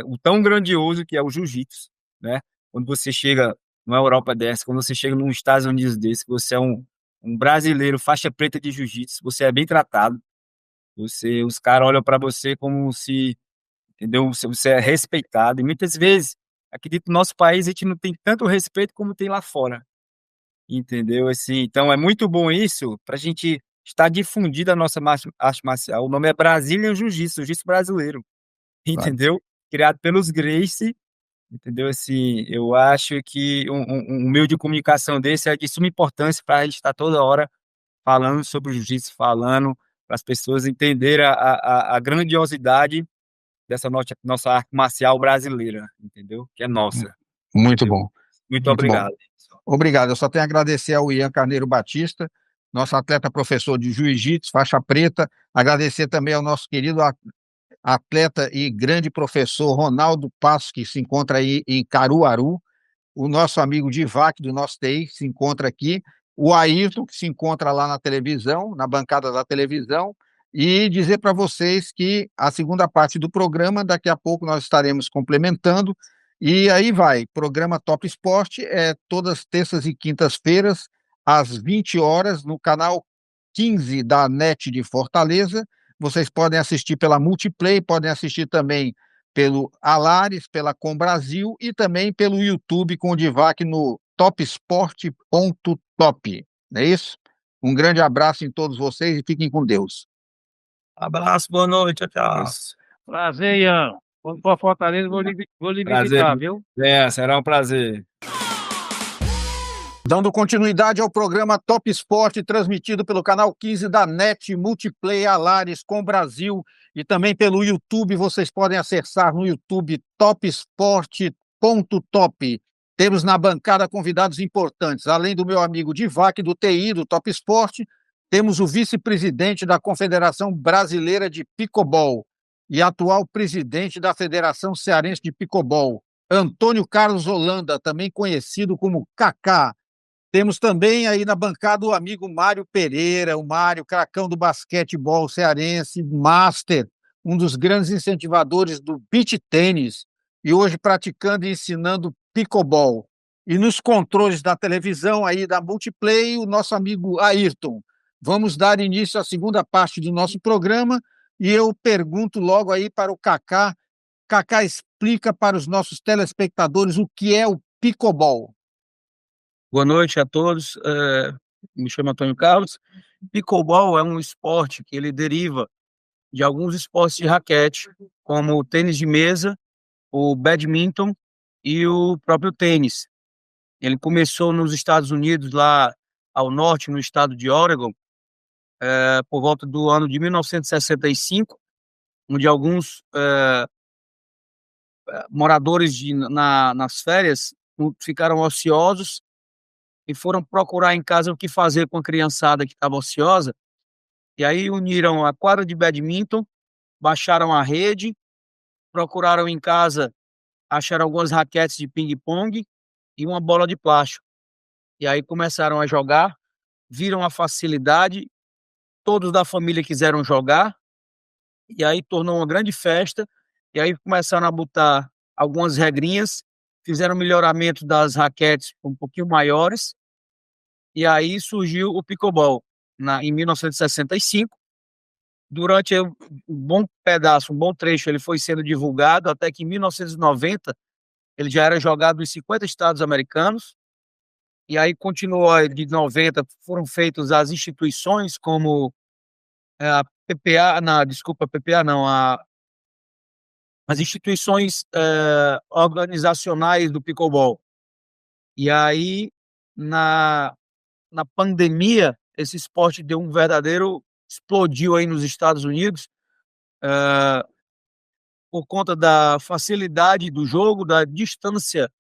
o tão grandioso que é o jiu-jitsu, né? Quando você chega numa Europa dessa, quando você chega nos Estados Unidos desse, você é um brasileiro faixa preta de jiu-jitsu, você é bem tratado. Os caras olham para você como se, entendeu? Você é respeitado. E muitas vezes, acredito que no nosso país a gente não tem tanto respeito como tem lá fora, entendeu? Assim, então é muito bom isso para a gente estar difundindo a nossa arte marcial. O nome é Brazilian Jiu-Jitsu, Jiu-Jitsu brasileiro, Claro. entendeu? Criado pelos Gracie, entendeu? Assim, eu acho que um meio de comunicação desse é de suma importância para a gente estar toda hora falando sobre o jiu-jitsu, falando para as pessoas entenderem a grandiosidade dessa nossa arte marcial brasileira, entendeu? Que é nossa. Muito Entendeu? bom. Muito Muito bom. obrigado. Obrigado. Eu só tenho a agradecer ao Ian Carneiro Batista, nosso atleta professor de jiu-jitsu, faixa preta. Agradecer também ao nosso querido atleta e grande professor Ronaldo Passos, que se encontra aí em Caruaru. O nosso amigo Divac, do nosso TI, que se encontra aqui. O Ayrton, que se encontra lá na televisão, na bancada da televisão. E dizer para vocês que a segunda parte do programa, daqui a pouco nós estaremos complementando. E aí vai, programa Top Esporte, todas terças e quintas-feiras, às 20 horas, no canal 15 da NET de Fortaleza. Vocês podem assistir pela Multiplay, podem assistir também pelo Alares, pela Com Brasil e também pelo YouTube com o Divac no topsport.top. Não é isso? Um grande abraço em todos vocês e fiquem com Deus. Abraço, boa noite, tchau, tchau. Prazer, Ian. Quando for a Fortaleza, vou lhe Prazer. visitar, viu? Será um prazer. Dando continuidade ao programa Top Esporte, transmitido pelo canal 15 da NET Multiplay Alares com Brasil e também pelo YouTube. Vocês podem acessar no YouTube topsport.top. Temos na bancada convidados importantes, além do meu amigo Divac, do TI, do Top Esporte, temos o vice-presidente da Confederação Brasileira de Pickleball e atual presidente da Federação Cearense de Pickleball, Antônio Carlos Holanda, também conhecido como Kaká. Temos também aí na bancada o amigo Mário Pereira, o Mário, cracão do basquetebol cearense, master, um dos grandes incentivadores do beach tênis, e hoje praticando e ensinando pickleball. E nos controles da televisão aí da Multiplay, o nosso amigo Ayrton. Vamos dar início à segunda parte do nosso programa e eu pergunto logo aí para o Kaká. Kaká, explica para os nossos telespectadores o que é o pickleball. Boa noite a todos. Me chamo Antônio Carlos. Pickleball é um esporte que ele deriva de alguns esportes de raquete, como o tênis de mesa, o badminton e o próprio tênis. Ele começou nos Estados Unidos, lá ao norte, no estado de Oregon, por volta do ano de 1965, onde alguns moradores nas férias ficaram ociosos e foram procurar em casa o que fazer com a criançada que estava ociosa, e aí uniram a quadra de badminton, baixaram a rede, procuraram em casa, acharam algumas raquetes de ping-pong e uma bola de plástico. E aí começaram a jogar, viram a facilidade, todos da família quiseram jogar, e aí tornou uma grande festa, e aí começaram a botar algumas regrinhas, fizeram melhoramento das raquetes um pouquinho maiores, e aí surgiu o pickleball em 1965. Durante um bom pedaço, um bom trecho, ele foi sendo divulgado, até que em 1990 ele já era jogado em 50 estados americanos, e aí continuou de 90, foram feitas as instituições como a PPA, não, desculpa, PPA não, as instituições organizacionais do pickleball. E aí, na pandemia, esse esporte deu um verdadeiro, explodiu aí nos Estados Unidos, por conta da facilidade do jogo, da distância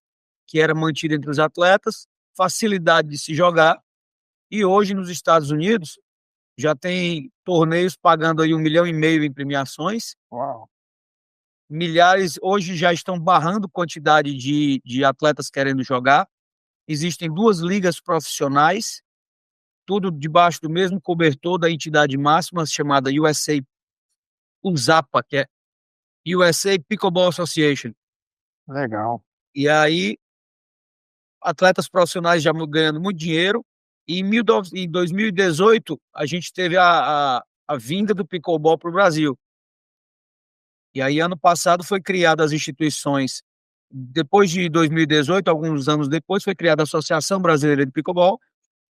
que era mantida entre os atletas, facilidade de se jogar, e hoje nos Estados Unidos já tem torneios pagando aí 1,5 milhão em premiações. Uau. Milhares hoje já estão barrando quantidade de atletas querendo jogar. Existem 2 ligas profissionais, tudo debaixo do mesmo cobertor da entidade máxima chamada USA USAPA, que é USA Pickleball Association. Legal. E aí, atletas profissionais já ganhando muito dinheiro. E em 2018, a gente teve a vinda do pickleball para o Brasil. E aí, ano passado, foi criada as instituições. Depois de 2018, alguns anos depois, foi criada a Associação Brasileira de Pickleball.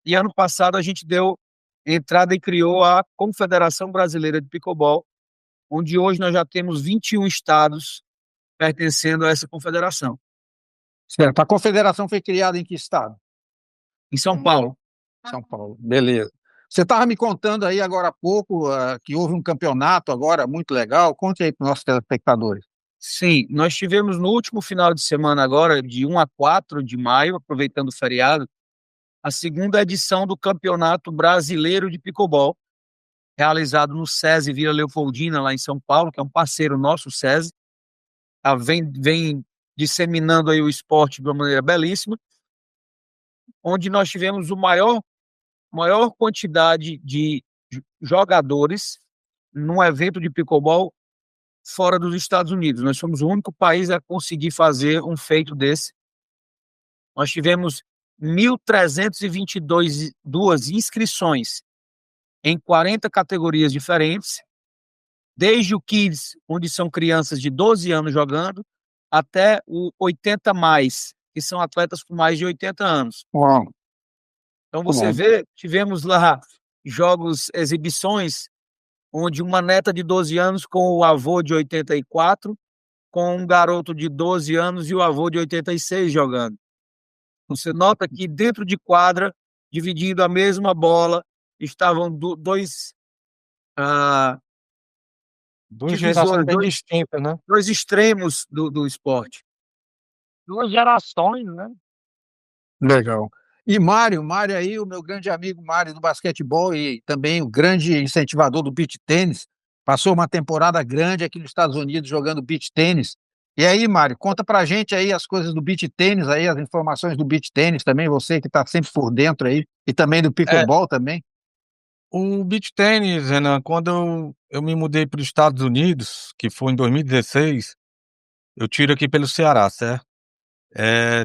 E ano passado, a gente deu entrada e criou a Confederação Brasileira de Pickleball, onde hoje nós já temos 21 estados pertencendo a essa confederação. Certo. A confederação foi criada em que estado? Em São Paulo. São Paulo. Beleza. Você estava me contando aí agora há pouco que houve um campeonato agora muito legal. Conte aí para os nossos telespectadores. Sim, nós tivemos no último final de semana agora, de 1 a 4 de maio, aproveitando o feriado, a segunda edição do Campeonato Brasileiro de Pickleball, realizado no SESI Vila Leopoldina, lá em São Paulo, que é um parceiro nosso, o SESI. Vem disseminando aí o esporte de uma maneira belíssima, onde nós tivemos maior quantidade de jogadores num evento de pickleball fora dos Estados Unidos. Nós somos o único país a conseguir fazer um feito desse. Nós tivemos 1.322 inscrições em 40 categorias diferentes, desde o Kids, onde são crianças de 12 anos jogando, até o 80 mais, que são atletas com mais de 80 anos. Uau. Então você vê, tivemos lá jogos, exibições, onde uma neta de 12 anos com o avô de 84, com um garoto de 12 anos e o avô de 86 jogando. Você nota que dentro de quadra, dividindo a mesma bola, estavam dois Duas divisores, gerações bem distintas, né? dois extremos do esporte. Duas gerações, né? Legal. E Mário aí, o meu grande amigo Mário do basquetebol e também o grande incentivador do beach tênis, passou uma temporada grande aqui nos Estados Unidos jogando beach tênis. E aí, Mário, conta pra gente aí as coisas do beach tênis aí, as informações do beach tênis também, você que está sempre por dentro aí, e também do pickleball também. O beach tênis, Renan, quando eu me mudei para os Estados Unidos, que foi em 2016, eu tiro aqui pelo Ceará, certo?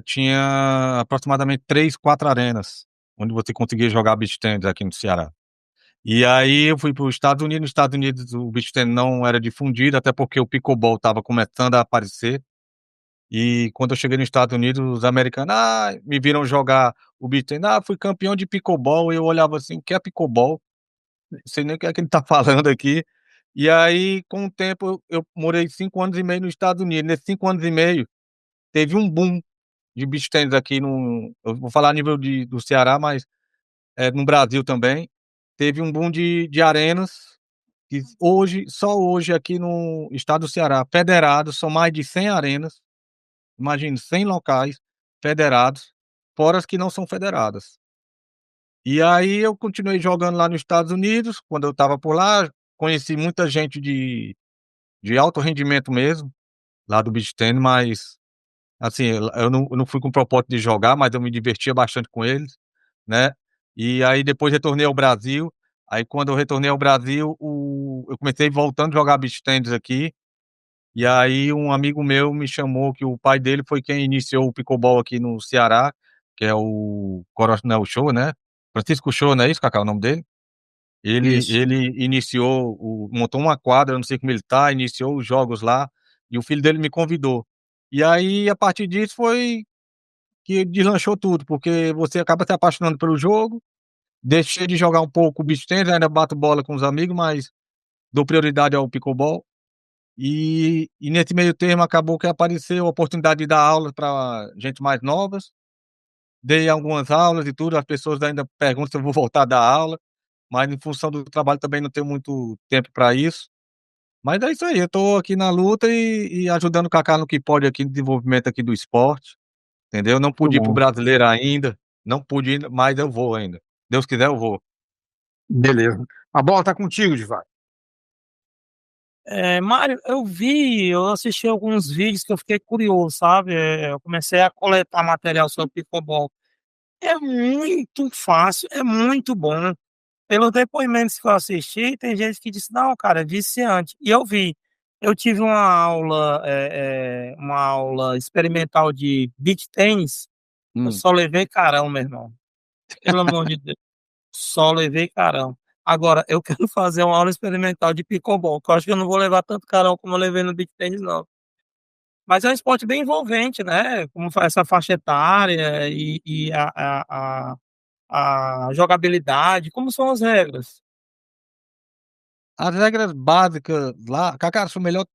Tinha aproximadamente 3, 4 arenas onde você conseguia jogar beach tênis aqui no Ceará. E aí eu fui para os Estados Unidos. Nos Estados Unidos o beach tênis não era difundido, até porque o pickleball estava começando a aparecer. E quando eu cheguei nos Estados Unidos, os americanos me viram jogar o beach tênis. Fui campeão de pickleball. E eu olhava assim, o que é pickleball? Não sei nem o que é que ele está falando aqui. E aí, com o tempo, eu morei 5 anos e meio nos Estados Unidos. Nesses 5 anos e meio, teve um boom de beach tênis aqui eu vou falar a nível do Ceará, mas no Brasil também. Teve um boom de arenas, que só hoje aqui no estado do Ceará, federados, são mais de 100 arenas, imagine, 100 locais federados, fora as que não são federadas. E aí eu continuei jogando lá nos Estados Unidos. Quando eu estava por lá, conheci muita gente de alto rendimento mesmo, lá do beach tennis, mas assim, eu não fui com o propósito de jogar, mas eu me divertia bastante com eles, né. E aí depois retornei ao Brasil. Aí quando eu retornei ao Brasil, eu comecei voltando a jogar beach tennis aqui. E aí um amigo meu me chamou, que o pai dele foi quem iniciou o pickleball aqui no Ceará, que é o Coronel Show, né, Francisco Show, não é isso, Cacau, o nome dele? Isso. Ele montou uma quadra, eu não sei como ele tá, iniciou os jogos lá, e o filho dele me convidou. E aí, a partir disso, foi que deslanchou tudo, porque você acaba se apaixonando pelo jogo. Deixei de jogar um pouco o beach tennis, ainda bato bola com os amigos, mas dou prioridade ao pickleball. E nesse meio termo acabou que apareceu a oportunidade de dar aula para gente mais novas. Dei algumas aulas e tudo, as pessoas ainda perguntam se eu vou voltar a dar aula, mas em função do trabalho também não tenho muito tempo para isso. Mas é isso aí, eu estou aqui na luta e ajudando o Kaká no que pode aqui no desenvolvimento aqui do esporte, entendeu? Não Muito pude ir para o bom. brasileiro ainda, não pude ir, mas eu vou ainda. Deus quiser eu vou. Beleza. A bola tá contigo, Divac. Mário, eu assisti alguns vídeos que eu fiquei curioso, sabe? Eu comecei a coletar material sobre pickleball. É muito fácil, é muito bom. Pelos depoimentos que eu assisti, tem gente que disse, não, cara, é viciante. E eu vi. Eu tive uma aula experimental de beach tennis. Eu Hum. só levei carão, meu irmão. Pelo amor de Deus. Só levei carão. Agora, eu quero fazer uma aula experimental de pickleball, que eu acho que eu não vou levar tanto carão como eu levei no beach tennis, não. Mas é um esporte bem envolvente, né? Como essa faixa etária e a jogabilidade, como são as regras? As regras básicas lá, Cacá, acho melhor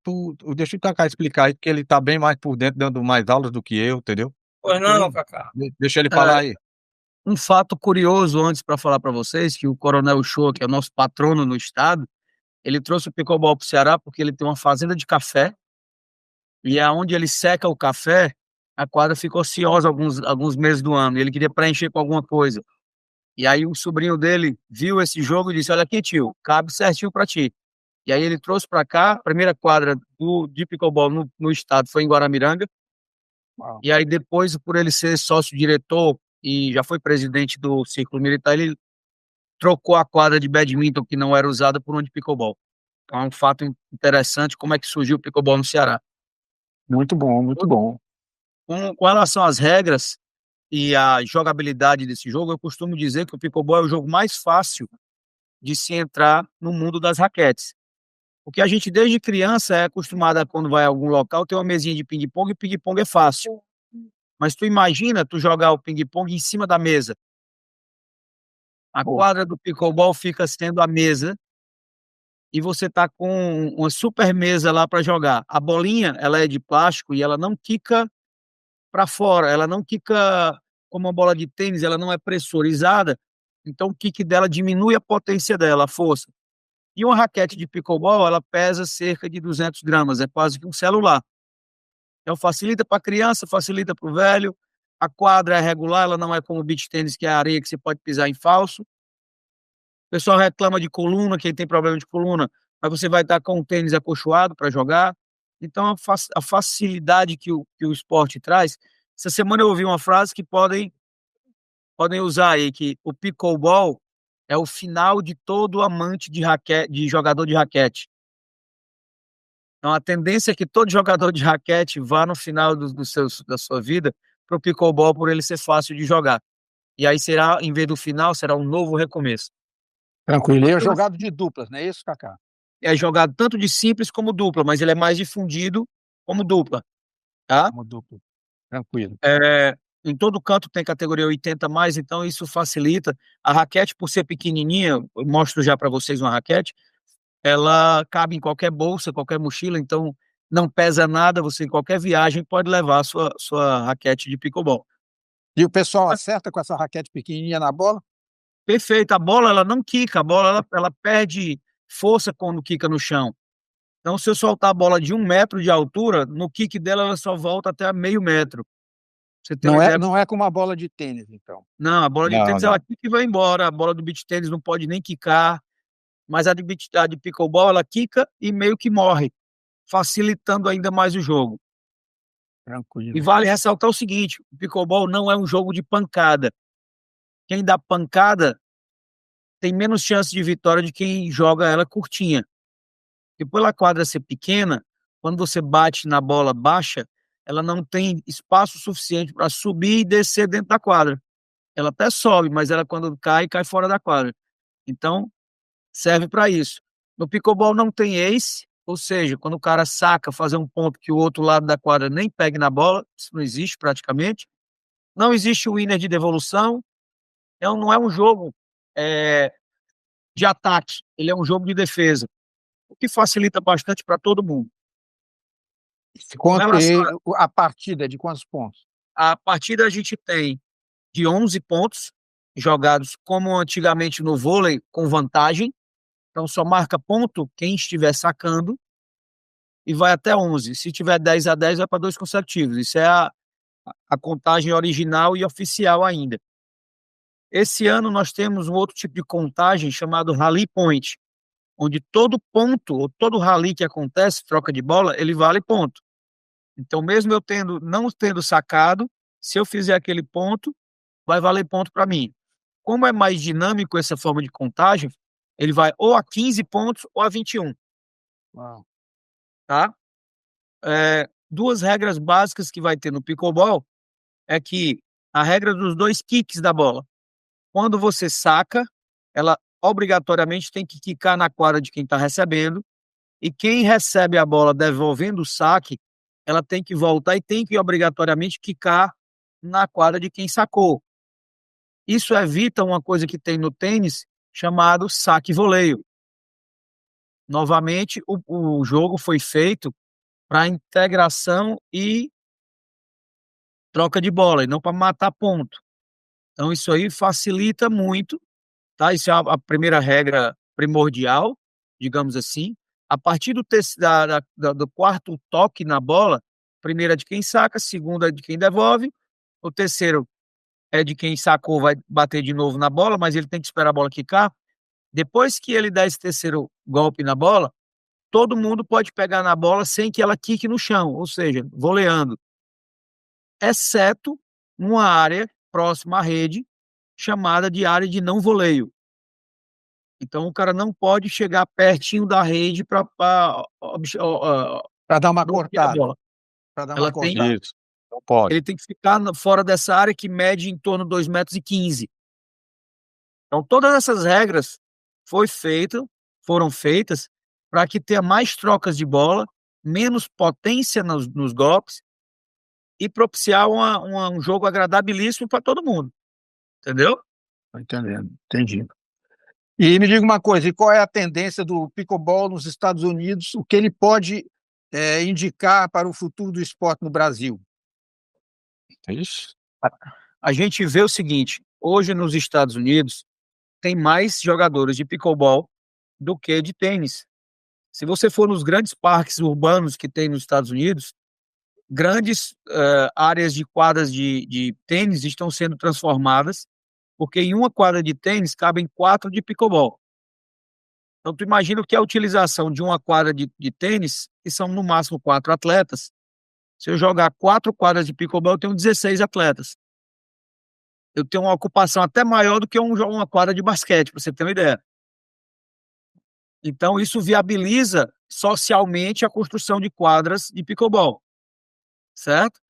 deixa o Cacá explicar aí, porque ele tá bem mais por dentro, dando mais aulas do que eu, entendeu? Pois não, Cacá. Deixa ele falar É, aí. um fato curioso antes para falar para vocês, que o Coronel Shoa, que é o nosso patrono no estado, ele trouxe o pickleball para o Ceará porque ele tem uma fazenda de café e aonde ele seca o café, a quadra fica ociosa alguns meses do ano e ele queria preencher com alguma coisa. E aí o sobrinho dele viu esse jogo e disse: Olha aqui, tio, cabe certinho para ti. E aí ele trouxe para cá, a primeira quadra de pickleball no estado foi em Guaramiranga. Uau. E aí depois, por ele ser sócio-diretor e já foi presidente do Círculo Militar, ele trocou a quadra de badminton que não era usada por uma de pickleball. Então é um fato interessante como é que surgiu o pickleball no Ceará. Muito bom, muito bom. Com relação às regras e à jogabilidade desse jogo, eu costumo dizer que o pickleball é o jogo mais fácil de se entrar no mundo das raquetes. Porque a gente, desde criança, é acostumado a, quando vai a algum local, ter uma mesinha de ping-pong, e ping-pong é fácil. Mas tu imagina tu jogar o ping-pong em cima da mesa. A Pô, quadra do pickleball fica sendo a mesa e você tá com uma super mesa lá para jogar. A bolinha, ela é de plástico e ela não quica para fora, ela não quica como uma bola de tênis, ela não é pressurizada, então o kick dela diminui a potência dela, a força. E uma raquete de pickleball, ela pesa cerca de 200 gramas, é quase que um celular. Então facilita para a criança, facilita para o velho. A quadra é regular, ela não é como o beach tênis, que é a areia que você pode pisar em falso. O pessoal reclama de coluna, quem tem problema de coluna, mas você vai estar com o tênis acolchoado para jogar. Então, a facilidade que o esporte traz. Essa semana eu ouvi uma frase que podem usar aí, que o pickleball é o final de todo amante de jogador de raquete. Então, a tendência é que todo jogador de raquete vá no final da sua vida para o pickleball por ele ser fácil de jogar. E aí será, em vez do final, será um novo recomeço. tranquilo. E é jogado de duplas, não é isso, Cacá? É jogado tanto de simples como dupla, mas ele é mais difundido como dupla, tá? Como dupla. Tranquilo. Em todo canto tem categoria 80 mais, então isso facilita. A raquete, por ser pequenininha, eu mostro já para vocês uma raquete, ela cabe em qualquer bolsa, qualquer mochila, então não pesa nada, você em qualquer viagem pode levar a sua raquete de pickleball. E o pessoal acerta com essa raquete pequenininha na bola? Perfeito, a bola ela não quica, a bola ela perde força quando quica no chão. Então, se eu soltar a bola de 1 metro de altura, no kick dela ela só volta até meio metro. Você tem uma Não é, ideia? não é como a bola de tênis, então. Não, a bola de Não, tênis ela não. quica e vai embora. A bola do beach tênis não pode nem quicar, mas a de pickleball ela quica e meio que morre, facilitando ainda mais o jogo. E Tranquilo. vale ressaltar o seguinte: o pickleball não é um jogo de pancada. Quem dá pancada tem menos chance de vitória de quem joga ela curtinha. E pela quadra ser pequena, quando você bate na bola baixa, ela não tem espaço suficiente para subir e descer dentro da quadra. Ela até sobe, mas ela quando cai fora da quadra. Então, serve para isso. No pickleball não tem ace, ou seja, quando o cara saca fazer um ponto que o outro lado da quadra nem pegue na bola, isso não existe praticamente. Não existe winner de devolução. Então, não é um jogo é, de ataque, ele é um jogo de defesa, o que facilita bastante para todo mundo. Com relação A partida é de quantos pontos? à partida, a gente tem de 11 pontos jogados como antigamente no vôlei, com vantagem. Então, só marca ponto quem estiver sacando e vai até 11. Se tiver 10-10, vai para 2 consecutivos. Isso é a contagem original e oficial ainda. Esse ano nós temos um outro tipo de contagem chamado Rally Point, onde todo ponto, ou todo rally que acontece, troca de bola, ele vale ponto. Então, mesmo eu não tendo sacado, se eu fizer aquele ponto, vai valer ponto para mim. Como é mais dinâmico essa forma de contagem, ele vai ou a 15 pontos ou a 21. Uau. Tá? Duas regras básicas que vai ter no pickleball é que a regra dos 2 kicks da bola. Quando você saca, ela obrigatoriamente tem que quicar na quadra de quem está recebendo, e quem recebe a bola devolvendo o saque, ela tem que voltar e tem que obrigatoriamente quicar na quadra de quem sacou. Isso evita uma coisa que tem no tênis chamado saque e voleio. Novamente, o jogo foi feito para integração e troca de bola, e não para matar ponto. Então, isso aí facilita muito, tá? Isso é a primeira regra primordial, digamos assim. A partir do quarto toque na bola, primeira é de quem saca, segunda é de quem devolve, o terceiro é de quem sacou, vai bater de novo na bola, mas ele tem que esperar a bola quicar. Depois que ele dá esse terceiro golpe na bola, todo mundo pode pegar na bola sem que ela quique no chão, ou seja, voleando, exceto numa área próxima à rede, chamada de área de não voleio. Então o cara não pode chegar pertinho da rede para Para dar uma bloquear a cortada. bola. Para dar uma Ela tem, cortada. Isso. Não pode. ele tem que ficar fora dessa área que mede em torno de 2,15 metros. Então todas essas regras foram feitas para que tenha mais trocas de bola, menos potência nos golpes e propiciar um jogo agradabilíssimo para todo mundo. Entendeu? Tô entendendo, entendi. E me diga uma coisa, e qual é a tendência do pickleball nos Estados Unidos? O que ele pode indicar para o futuro do esporte no Brasil? Ixi. A gente vê o seguinte: hoje nos Estados Unidos tem mais jogadores de pickleball do que de tênis. Se você for nos grandes parques urbanos que tem nos Estados Unidos, grandes áreas de quadras de tênis estão sendo transformadas, porque em uma quadra de tênis cabem 4 de pickleball. Então, tu imagina o que é a utilização de uma quadra de tênis, que são no máximo 4 atletas. Se eu jogar 4 quadras de pickleball, eu tenho 16 atletas. Eu tenho uma ocupação até maior do que uma quadra de basquete, para você ter uma ideia. Então, isso viabiliza socialmente a construção de quadras de pickleball, certo?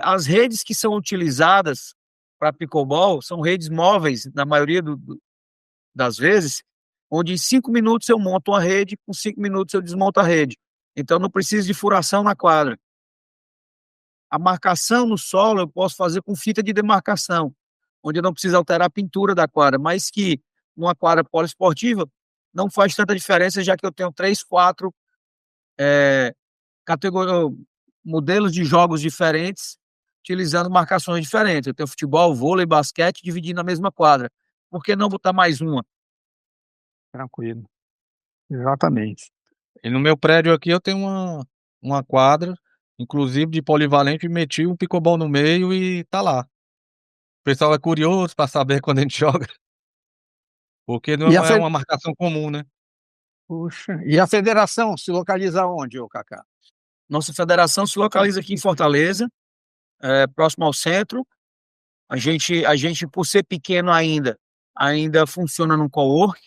As redes que são utilizadas para pickleball são redes móveis, na maioria das vezes, onde em 5 minutos eu monto uma rede, com 5 minutos eu desmonto a rede. Então, não precisa de furação na quadra. A marcação no solo eu posso fazer com fita de demarcação, onde eu não preciso alterar a pintura da quadra, mas que numa quadra poliesportiva não faz tanta diferença, já que eu tenho 3, 4 modelos de jogos diferentes, utilizando marcações diferentes. Eu tenho futebol, vôlei, basquete, dividindo a mesma quadra. Por que não botar mais uma? Tranquilo. Exatamente. E no meu prédio aqui eu tenho uma quadra, inclusive de polivalente, e meti um pickleball no meio e tá lá. O pessoal é curioso para saber quando a gente joga, porque E não a, é fe- uma marcação comum, né? Puxa, e a federação se localiza onde, ô Cacá? Nossa federação se localiza aqui em Fortaleza, próximo ao centro. A gente, por ser pequeno ainda funciona no cowork,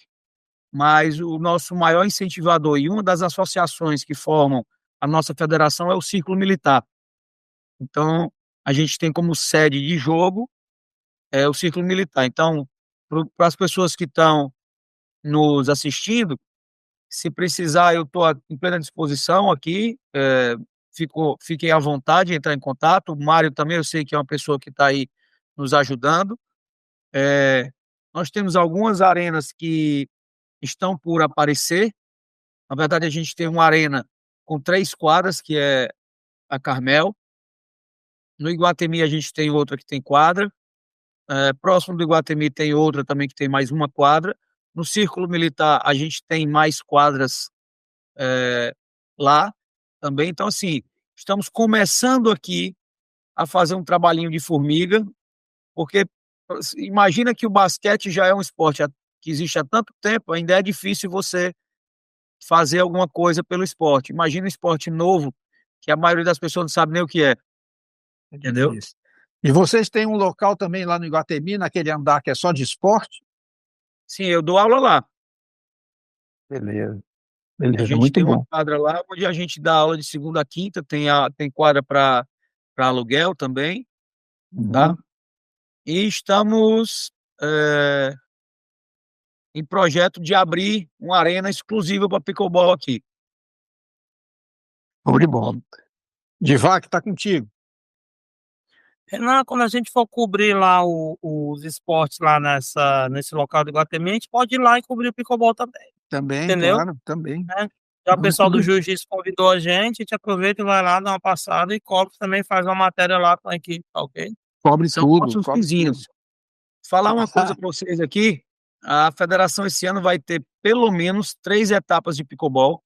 mas o nosso maior incentivador e uma das associações que formam a nossa federação é o Círculo Militar. Então, a gente tem como sede de jogo o Círculo Militar. Então, para as pessoas que estão nos assistindo, se precisar, eu estou em plena disposição aqui. Fiquem à vontade de entrar em contato. O Mário também, eu sei que é uma pessoa que está aí nos ajudando. Nós temos algumas arenas que estão por aparecer. Na verdade, a gente tem uma arena com 3 quadras, que é a Carmel. No Iguatemi, a gente tem outra que tem quadra. Próximo do Iguatemi tem outra também que tem mais uma quadra. No Círculo Militar, a gente tem mais quadras lá também. Então, assim, estamos começando aqui a fazer um trabalhinho de formiga, porque Imagina que o basquete já é um esporte que existe há tanto tempo, ainda é difícil você fazer alguma coisa pelo esporte. Imagina um esporte novo, que a maioria das pessoas não sabe nem o que é, entendeu? Isso. E vocês têm um local também lá no Iguatemi, naquele andar que é só de esporte? Sim, eu dou aula lá. Beleza, A beleza, gente muito tem uma bom. quadra lá, onde a gente dá aula de segunda a quinta, tem quadra para aluguel também, tá? Uhum. E estamos em projeto de abrir uma arena exclusiva para pickleball aqui. Show de bola. Divac, está contigo. Renan, quando a gente for cobrir lá os esportes lá nesse local do Iguatemi, a gente pode ir lá e cobrir o pickleball também, Também, entendeu? claro, também. Né? Já o Vamos pessoal do cobrir. Jiu-Jitsu convidou a gente aproveita e vai lá, dá uma passada e cobre também, faz uma matéria lá com a equipe, tá ok? Cobre São tudo, nossos cobre vizinhos. tudo. Falar uma coisa para vocês aqui, a federação esse ano vai ter pelo menos 3 etapas de pickleball.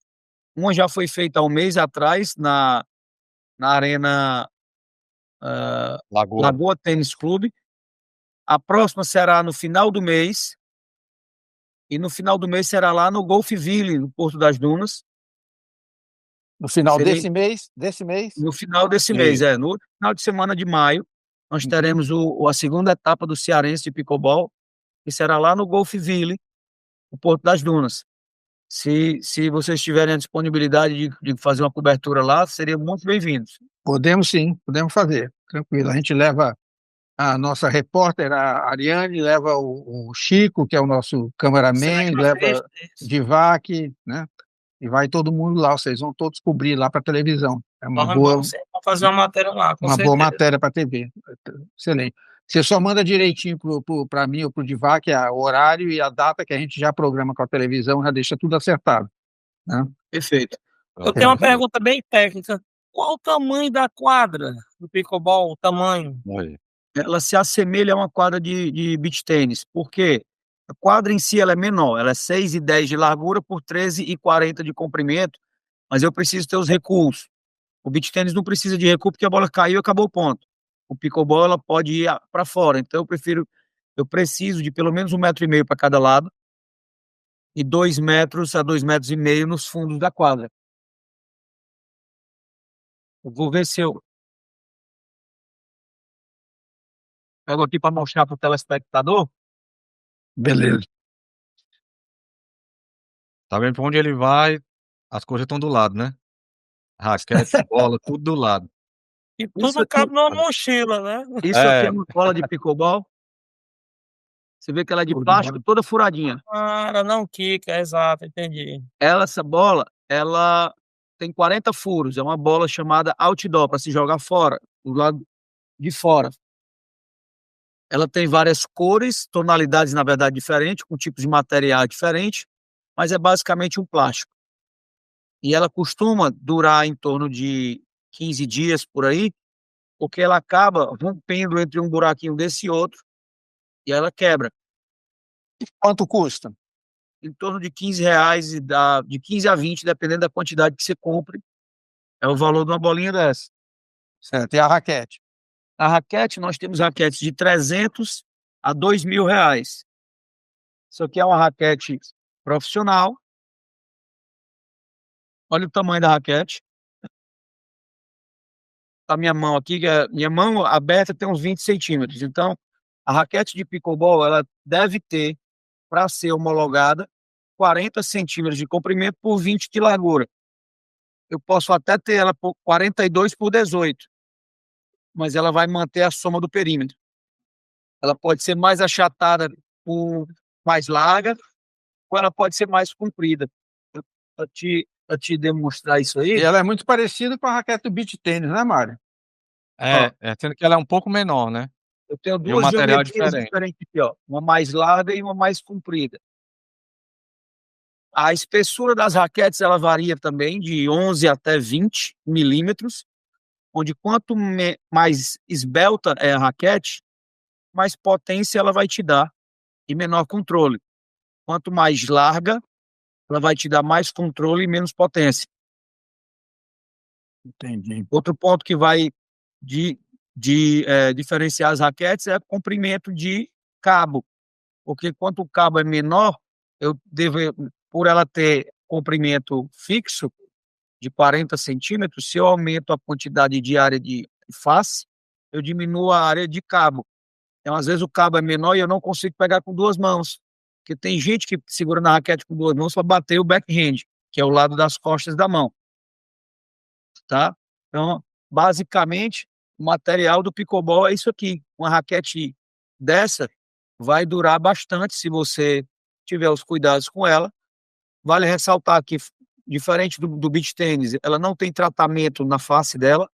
Uma já foi feita há um mês atrás na Arena Lagoa. Lagoa Tênis Clube. A próxima será no final do mês. E no final do mês será lá no Golfville, no Porto das Dunas. No final Seria- desse mês, No final desse Sim. mês, no final de semana de maio, nós Uhum. teremos a segunda etapa do Cearense de Pickleball, que será lá no Golfville, no Porto das Dunas. Se vocês tiverem a disponibilidade de fazer uma cobertura lá, seriam muito bem-vindos. Podemos sim, podemos fazer, tranquilo. A gente leva a nossa repórter, a Ariane, leva o Chico, que é o nosso cameraman, leva Divac, né? E vai todo mundo lá, vocês vão todos cobrir lá para televisão. É uma boa, Vamos fazer uma matéria lá, com uma certeza. boa matéria para TV. Excelente. Você só manda direitinho para mim ou para o Divac o horário e a data que a gente já programa com a televisão, já deixa tudo acertado, né? Perfeito. Eu tenho uma pergunta bem técnica. Qual o tamanho da quadra do pickleball? O tamanho? Aí. Ela se assemelha a uma quadra de beach tênis, porque a quadra em si ela é menor, ela é 6,10 de largura por 13,40 de comprimento, mas eu preciso ter os recuos. O beach tênis não precisa de recuo porque a bola caiu e acabou o ponto. O pickleball ela pode ir para fora, então eu preciso de pelo menos 1,5 metro para cada lado e 2 metros a 2,5 metros nos fundos da quadra. Eu vou ver se eu pego aqui para mostrar para o telespectador. Beleza. Tá vendo pra onde ele vai, as coisas estão do lado, né? Raquete, bola, tudo do lado. E Isso tudo aqui- cabe numa mochila, né? Isso aqui é uma bola de pickleball. Você vê que ela é de Show de plástico, bola. toda furadinha. Cara, não quica, exato, entendi. Essa bola, ela tem 40 furos. É uma bola chamada outdoor, para se jogar fora, do lado de fora. Ela tem várias cores, tonalidades, na verdade, diferentes, com tipos de material diferentes, mas é basicamente um plástico. E ela costuma durar em torno de 15 dias por aí, porque ela acaba rompendo entre um buraquinho desse e outro, e ela quebra. Quanto custa? Em torno de R$ 15 e dá de 15 a 20, dependendo da quantidade que você compre, é o valor de uma bolinha dessa. Certo. E a raquete? A raquete, nós temos raquetes de 300 a R$ 2.000. Isso aqui é uma raquete profissional. Olha o tamanho da raquete. A minha mão aqui, minha mão aberta tem uns 20 centímetros. Então, a raquete de pickleball, ela deve ter, para ser homologada, 40 centímetros de comprimento por 20 de largura. Eu posso até ter ela por 42 por 18, mas ela vai manter a soma do perímetro. Ela pode ser mais achatada por mais larga, ou ela pode ser mais comprida. Para te demonstrar isso aí, E ela é muito parecida com a raquete do beach tênis, né, Mário? Sendo que ela é um pouco menor, né? eu tenho E o duas material é geometrias diferente. diferentes aqui, ó. Uma mais larga e uma mais comprida. A espessura das raquetes ela varia também de 11 até 20 milímetros, onde quanto mais esbelta é a raquete, mais potência ela vai te dar e menor controle. Quanto mais larga, ela vai te dar mais controle e menos potência. Entendi. Outro ponto que vai diferenciar as raquetes é o comprimento de cabo, porque quanto o cabo é menor, eu devo, por ela ter comprimento fixo de 40 centímetros, se eu aumento a quantidade de área de face, eu diminuo a área de cabo. Então, às vezes, o cabo é menor e eu não consigo pegar com duas mãos, porque tem gente que segura na raquete com duas mãos para bater o backhand, que é o lado das costas da mão, tá? Então, basicamente, o material do pickleball é isso aqui. Uma raquete dessa vai durar bastante se você tiver os cuidados com ela. Vale ressaltar que, diferente do beach tênis, ela não tem tratamento na face dela.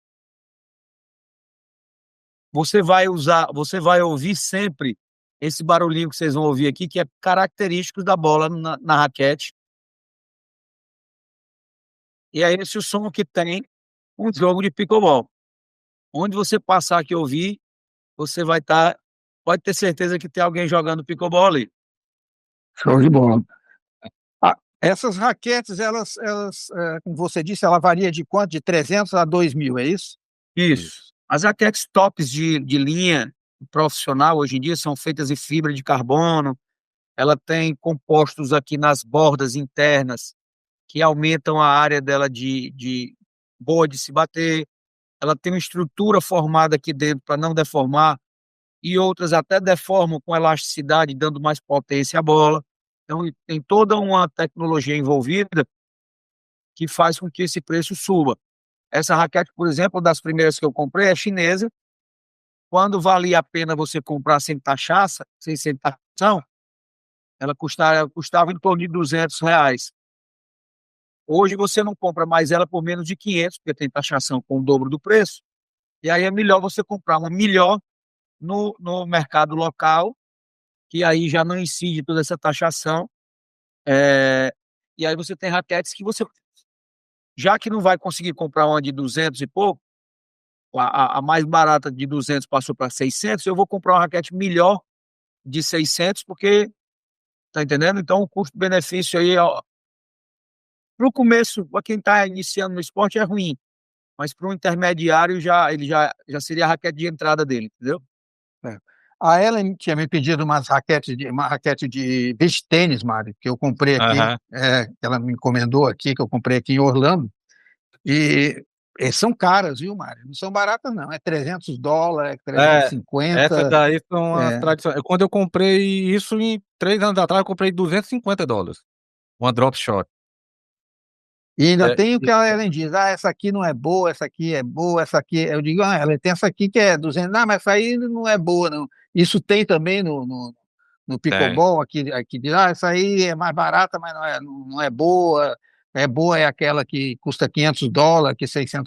Você vai ouvir sempre esse barulhinho que vocês vão ouvir aqui, que é característico da bola na raquete. E é esse o som que tem um jogo de pickleball. Onde você passar aqui e ouvir, você vai estar, pode ter certeza que tem alguém jogando pickleball ali. Show de bola. Essas raquetes, como você disse, ela varia de quanto? De 300 a 2.000, é isso? Isso. As raquetes tops de linha profissional hoje em dia são feitas em fibra de carbono. Ela tem compostos aqui nas bordas internas que aumentam a área dela de boa de se bater. Ela tem uma estrutura formada aqui dentro para não deformar, e outras até deformam com elasticidade, dando mais potência à bola. Então, tem toda uma tecnologia envolvida que faz com que esse preço suba. Essa raquete, por exemplo, das primeiras que eu comprei, é chinesa. Quando valia a pena você comprar sem taxação, ela custava em torno de R$ 200. Hoje você não compra mais ela por menos de 500, porque tem taxação com o dobro do preço. E aí é melhor você comprar uma melhor no mercado local, que aí já não incide toda essa taxação. E aí você tem raquetes que você, já que não vai conseguir comprar uma de 200 e pouco, a mais barata de 200 passou para 600, eu vou comprar uma raquete melhor de 600, porque, tá entendendo? Então o custo-benefício aí, para o começo, para quem está iniciando no esporte é ruim, mas para um intermediário ele já seria a raquete de entrada dele, entendeu? A Ellen tinha me pedido uma raquete de beach tênis, Mário, que eu comprei aqui, ela me encomendou aqui, que eu comprei aqui em Orlando, e são caras, viu, Mário? Não são baratas, não, é $300, é 350. Essa daí são as tradições. Quando eu comprei isso, 3 anos atrás, eu comprei $250, uma drop shot. E ainda tem o que a Ellen diz, essa aqui não é boa, essa aqui é boa, essa aqui... Eu digo, Ellen, tem essa aqui que é 200, mas essa aí não é boa, não. Isso tem também no pickleball, aqui diz, essa aí é mais barata, mas não é boa. É boa é aquela que custa $500, que $600,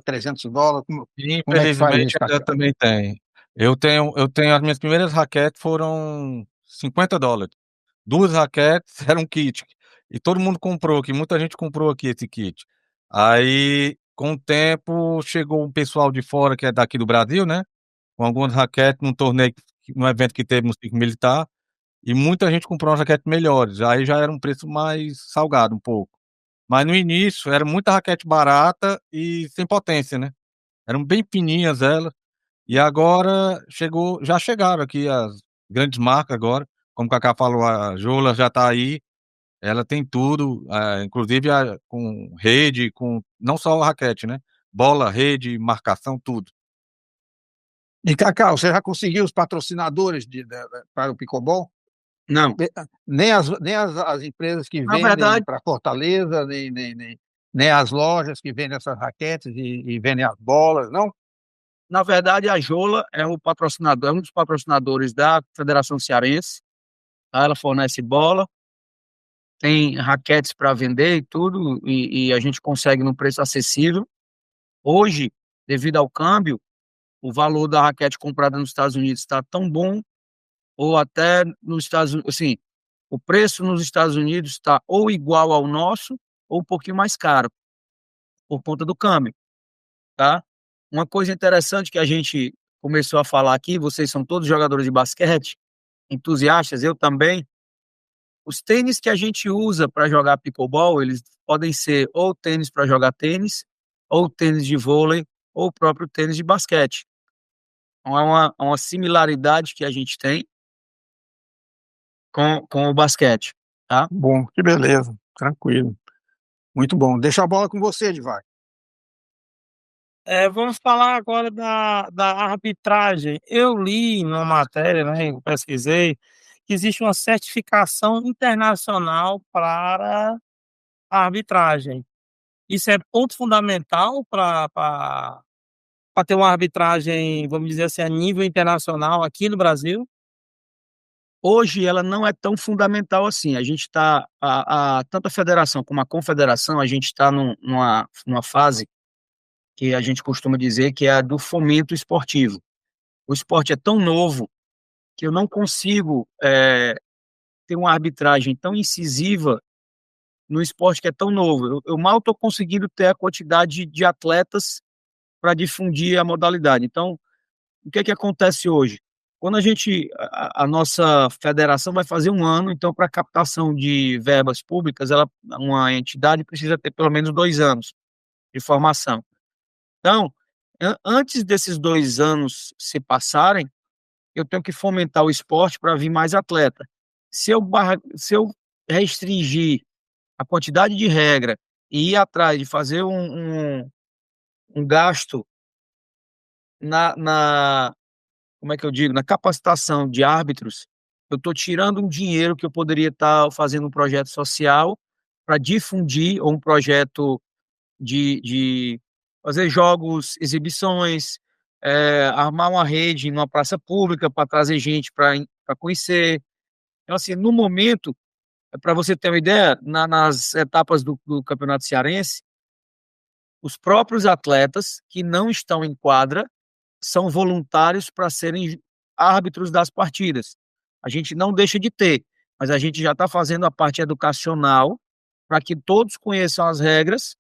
$300. Como é que faz Infelizmente, isso, ainda também tem. Eu tenho as minhas primeiras raquetes foram $50. 2 raquetes era um kit. E todo mundo comprou aqui, muita gente comprou aqui esse kit. Aí, com o tempo, chegou um pessoal de fora, que é daqui do Brasil, né? Com algumas raquetes num torneio, num evento que teve no Ciclo Militar, e muita gente comprou umas raquetes melhores. Aí já era um preço mais salgado um pouco. Mas no início era muita raquete barata e sem potência, né? Eram bem fininhas elas. E agora já chegaram aqui as grandes marcas agora. Como o Kaká falou, a Jola já está aí. Ela tem tudo, inclusive com rede, com não só a raquete, né? Bola, rede, marcação, tudo. E, Cacau, você já conseguiu os patrocinadores para o pickleball? Não. Nem as empresas que Na vendem verdade, para Fortaleza, nem as lojas que vendem essas raquetes e vendem as bolas, não? na verdade, a Jola é o patrocinador, é um dos patrocinadores da Federação Cearense. Tá? Ela fornece bola, tem raquetes para vender e tudo, e a gente consegue num preço acessível. Hoje, devido ao câmbio, o valor da raquete comprada nos Estados Unidos está tão bom, ou até nos Estados Unidos, assim, o preço nos Estados Unidos está ou igual ao nosso, ou um pouquinho mais caro, por conta do câmbio, tá? Uma coisa interessante que a gente começou a falar aqui, vocês são todos jogadores de basquete, entusiastas, eu também. Os tênis que a gente usa para jogar pickleball, eles podem ser ou tênis para jogar tênis, ou tênis de vôlei, ou o próprio tênis de basquete. Então, é uma similaridade que a gente tem. com o basquete, tá? Bom, que beleza, tranquilo. Muito bom. Deixa a bola com você, Divac. Vamos falar agora da arbitragem. Eu li numa matéria, né, eu pesquisei, que existe uma certificação internacional para a arbitragem. Isso é ponto fundamental para ter uma arbitragem, vamos dizer assim, a nível internacional aqui no Brasil. Hoje ela não é tão fundamental assim. A gente está, tanto a federação como a confederação, a gente está numa fase que a gente costuma dizer que é a do fomento esportivo. O esporte é tão novo que eu não consigo ter uma arbitragem tão incisiva no esporte que é tão novo. Eu mal estou conseguindo ter a quantidade de atletas para difundir a modalidade. Então, o que é que acontece hoje? Quando a nossa federação vai fazer um ano, então para captação de verbas públicas, uma entidade precisa ter pelo menos 2 anos de formação. Então, antes desses 2 anos se passarem, eu tenho que fomentar o esporte para vir mais atleta. Se eu restringir a quantidade de regra e ir atrás de fazer um gasto como é que eu digo, na capacitação de árbitros, eu estou tirando um dinheiro que eu poderia estar fazendo um projeto social para difundir, ou um projeto de fazer jogos, exibições, armar uma rede numa praça pública para trazer gente para conhecer. Então, assim, no momento, para você ter uma ideia, nas etapas do Campeonato Cearense, os próprios atletas que não estão em quadra são voluntários para serem árbitros das partidas. A gente não deixa de ter, mas a gente já está fazendo a parte educacional para que todos conheçam as regras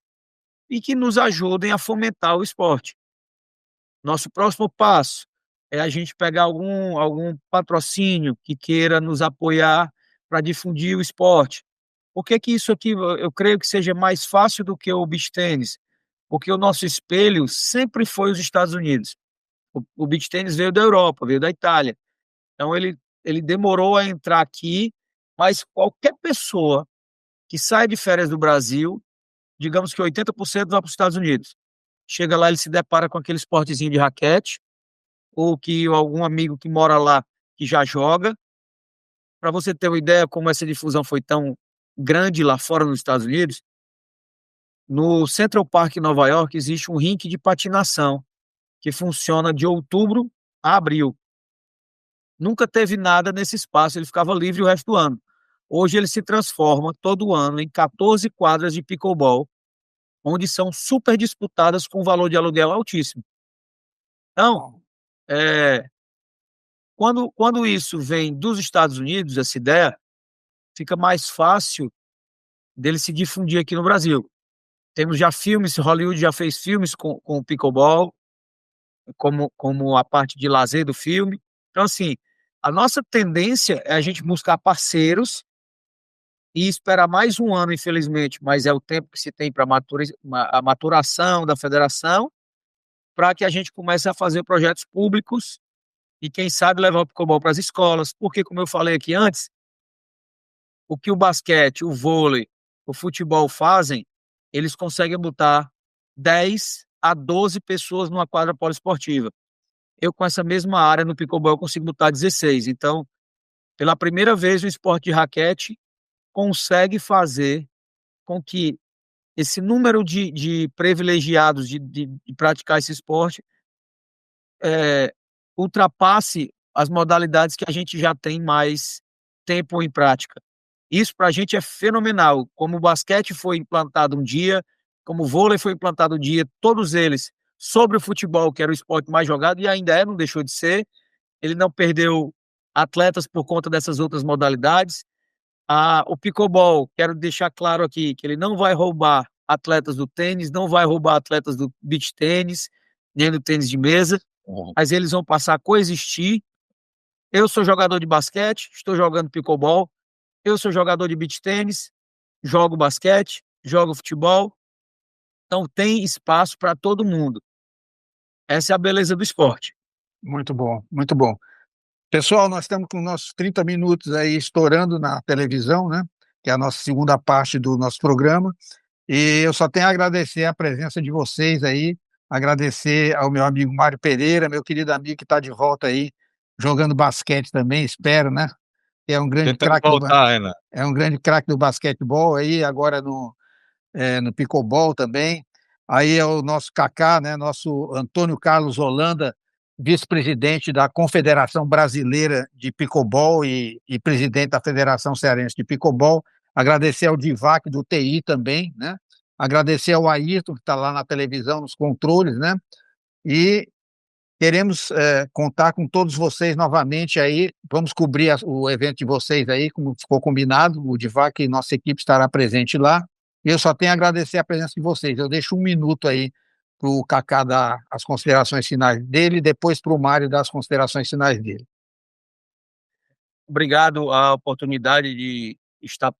e que nos ajudem a fomentar o esporte. Nosso próximo passo é a gente pegar algum patrocínio que queira nos apoiar para difundir o esporte. Por que que isso aqui eu creio que seja mais fácil do que o beach tênis? Porque o nosso espelho sempre foi os Estados Unidos. O beach tênis veio da Europa, veio da Itália. Então ele demorou a entrar aqui, mas qualquer pessoa que sai de férias do Brasil, digamos que 80% vai para os Estados Unidos. Chega lá, ele se depara com aquele esportezinho de raquete, ou que algum amigo que mora lá que já joga. Para você ter uma ideia como essa difusão foi tão grande lá fora nos Estados Unidos, no Central Park em Nova York existe um rink de patinação que funciona de outubro a abril. Nunca teve nada nesse espaço, ele ficava livre o resto do ano. Hoje ele se transforma todo ano em 14 quadras de pickleball, onde são super disputadas com valor de aluguel altíssimo. Então, quando isso vem dos Estados Unidos, essa ideia, fica mais fácil dele se difundir aqui no Brasil. Temos já filmes, Hollywood já fez filmes com o pickleball, como a parte de lazer do filme. Então, assim, a nossa tendência é a gente buscar parceiros e esperar mais um ano, infelizmente, mas é o tempo que se tem para a maturação da federação, para que a gente comece a fazer projetos públicos e, quem sabe, levar o pickleball para as escolas, porque, como eu falei aqui antes, o que o basquete, o vôlei, o futebol fazem, eles conseguem botar 10 a 12 pessoas numa quadra poliesportiva. Eu, com essa mesma área no pickleball, eu consigo botar 16. Então, pela primeira vez, o esporte de raquete consegue fazer com que esse número de privilegiados de praticar esse esporte ultrapasse as modalidades que a gente já tem mais tempo em prática. Isso para a gente é fenomenal. Como o basquete foi implantado um dia, como o vôlei foi implantado um dia, todos eles sobre o futebol, que era o esporte mais jogado, e ainda não deixou de ser. Ele não perdeu atletas por conta dessas outras modalidades. O pickleball, quero deixar claro aqui que ele não vai roubar atletas do tênis, não vai roubar atletas do beach tênis, nem do tênis de mesa, mas eles vão passar a coexistir. Eu sou jogador de basquete, estou jogando pickleball. Eu sou jogador de beach tênis, jogo basquete, jogo futebol. Então tem espaço para todo mundo. Essa é a beleza do esporte. Muito bom, muito bom. Pessoal, nós estamos com nossos 30 minutos aí estourando na televisão, né? Que é a nossa segunda parte do nosso programa. E eu só tenho a agradecer a presença de vocês aí, agradecer ao meu amigo Mário Pereira, meu querido amigo que está de volta aí, jogando basquete também, espero, né? É um grande Tentando craque voltar, Renan. é um grande craque do basquetebol aí, agora no pickleball também. Aí é o nosso Kaká, né? Nosso Antônio Carlos Holanda, vice-presidente da Confederação Brasileira de Pickleball e presidente da Federação Cearense de Pickleball. Agradecer ao Divac do TI também, né? Agradecer ao Ayrton, que está lá na televisão, nos controles, né? E queremos contar com todos vocês novamente aí. Vamos cobrir o evento de vocês aí, como ficou combinado. O Divac e nossa equipe estará presente lá. E eu só tenho a agradecer a presença de vocês. Eu deixo um minuto aí para o Kaká dar as considerações finais dele, e depois para o Mário dar as considerações finais dele. Obrigado a oportunidade de estar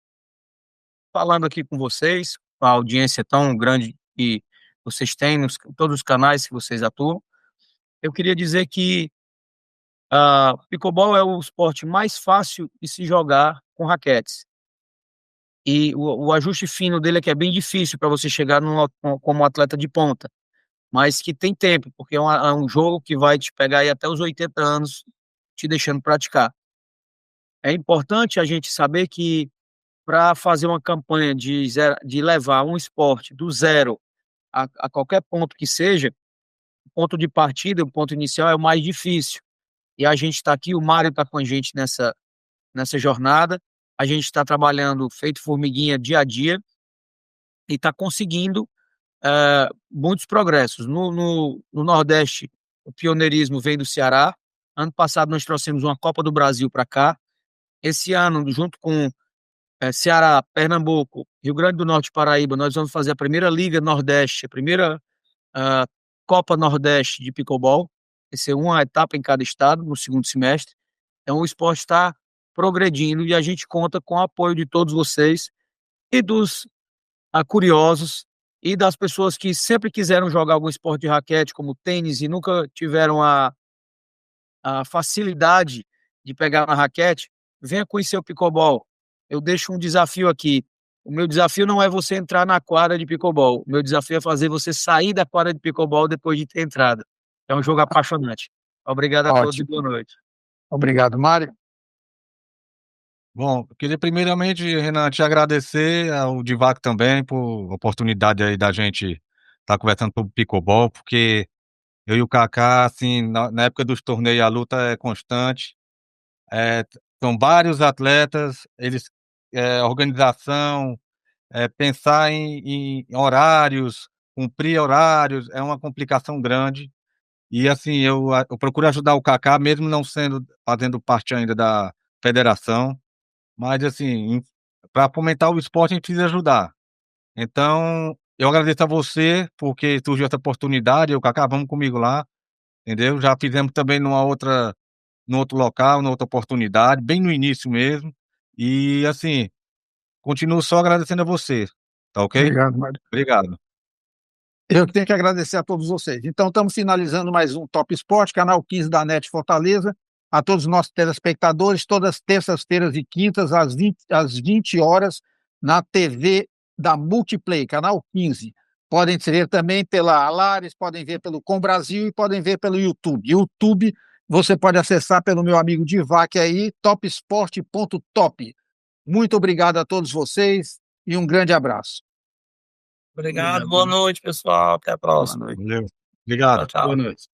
falando aqui com vocês, a audiência tão grande que vocês têm nos todos os canais que vocês atuam. Eu queria dizer que pickleball é o esporte mais fácil de se jogar com raquetes. E o ajuste fino dele é que é bem difícil para você chegar como atleta de ponta, mas que tem tempo, porque é um jogo que vai te pegar aí até os 80 anos, te deixando praticar. É importante a gente saber que para fazer uma campanha de levar um esporte do zero a qualquer ponto que seja, o ponto de partida, o ponto inicial é o mais difícil. E a gente está aqui, o Mário está com a gente nessa jornada, a gente está trabalhando feito formiguinha dia a dia e está conseguindo muitos progressos. No Nordeste, o pioneirismo vem do Ceará. Ano passado nós trouxemos uma Copa do Brasil para cá. Esse ano, junto com Ceará, Pernambuco, Rio Grande do Norte e Paraíba, nós vamos fazer a primeira Liga Nordeste, a primeira Copa Nordeste de Pickleball. Vai ser uma etapa em cada estado no segundo semestre. Então o esporte está progredindo e a gente conta com o apoio de todos vocês e dos curiosos e das pessoas que sempre quiseram jogar algum esporte de raquete, como tênis, e nunca tiveram a facilidade de pegar na raquete. Venha conhecer o pickleball. Eu deixo um desafio aqui. O meu desafio não é você entrar na quadra de pickleball. O meu desafio é fazer você sair da quadra de pickleball depois de ter entrado. É um jogo apaixonante. Obrigado a todos e boa noite. Obrigado, Mário. Bom, eu queria primeiramente, Renan, te agradecer ao Divac também por oportunidade aí da gente estar conversando sobre pickleball, porque eu e o Kaká, assim, na época dos torneios, a luta é constante. São vários atletas, organização, pensar em horários, cumprir horários, é uma complicação grande. E assim, eu procuro ajudar o Kaká, mesmo não fazendo parte ainda da federação, mas assim, para fomentar o esporte a gente precisa ajudar. Então, eu agradeço a você, porque surgiu essa oportunidade, eu, Kaká, vamos comigo lá, entendeu? Já fizemos também num outro local, numa outra oportunidade, bem no início mesmo. E assim, continuo só agradecendo a você, tá ok? Obrigado, Mário. Obrigado. Eu que tenho que agradecer a todos vocês. Então, estamos finalizando mais um Top Sport, canal 15 da NET Fortaleza. A todos os nossos telespectadores, todas terças-feiras e quintas, às 20 horas, na TV da Multiplay, canal 15. Podem ver também pela Alares, podem ver pelo Com Brasil e podem ver pelo YouTube. YouTube você pode acessar pelo meu amigo Divac aí, topsport.top. Muito obrigado a todos vocês e um grande abraço. Obrigado, boa noite, pessoal. Até a próxima. Valeu. Obrigado. Tchau, tchau. Boa noite.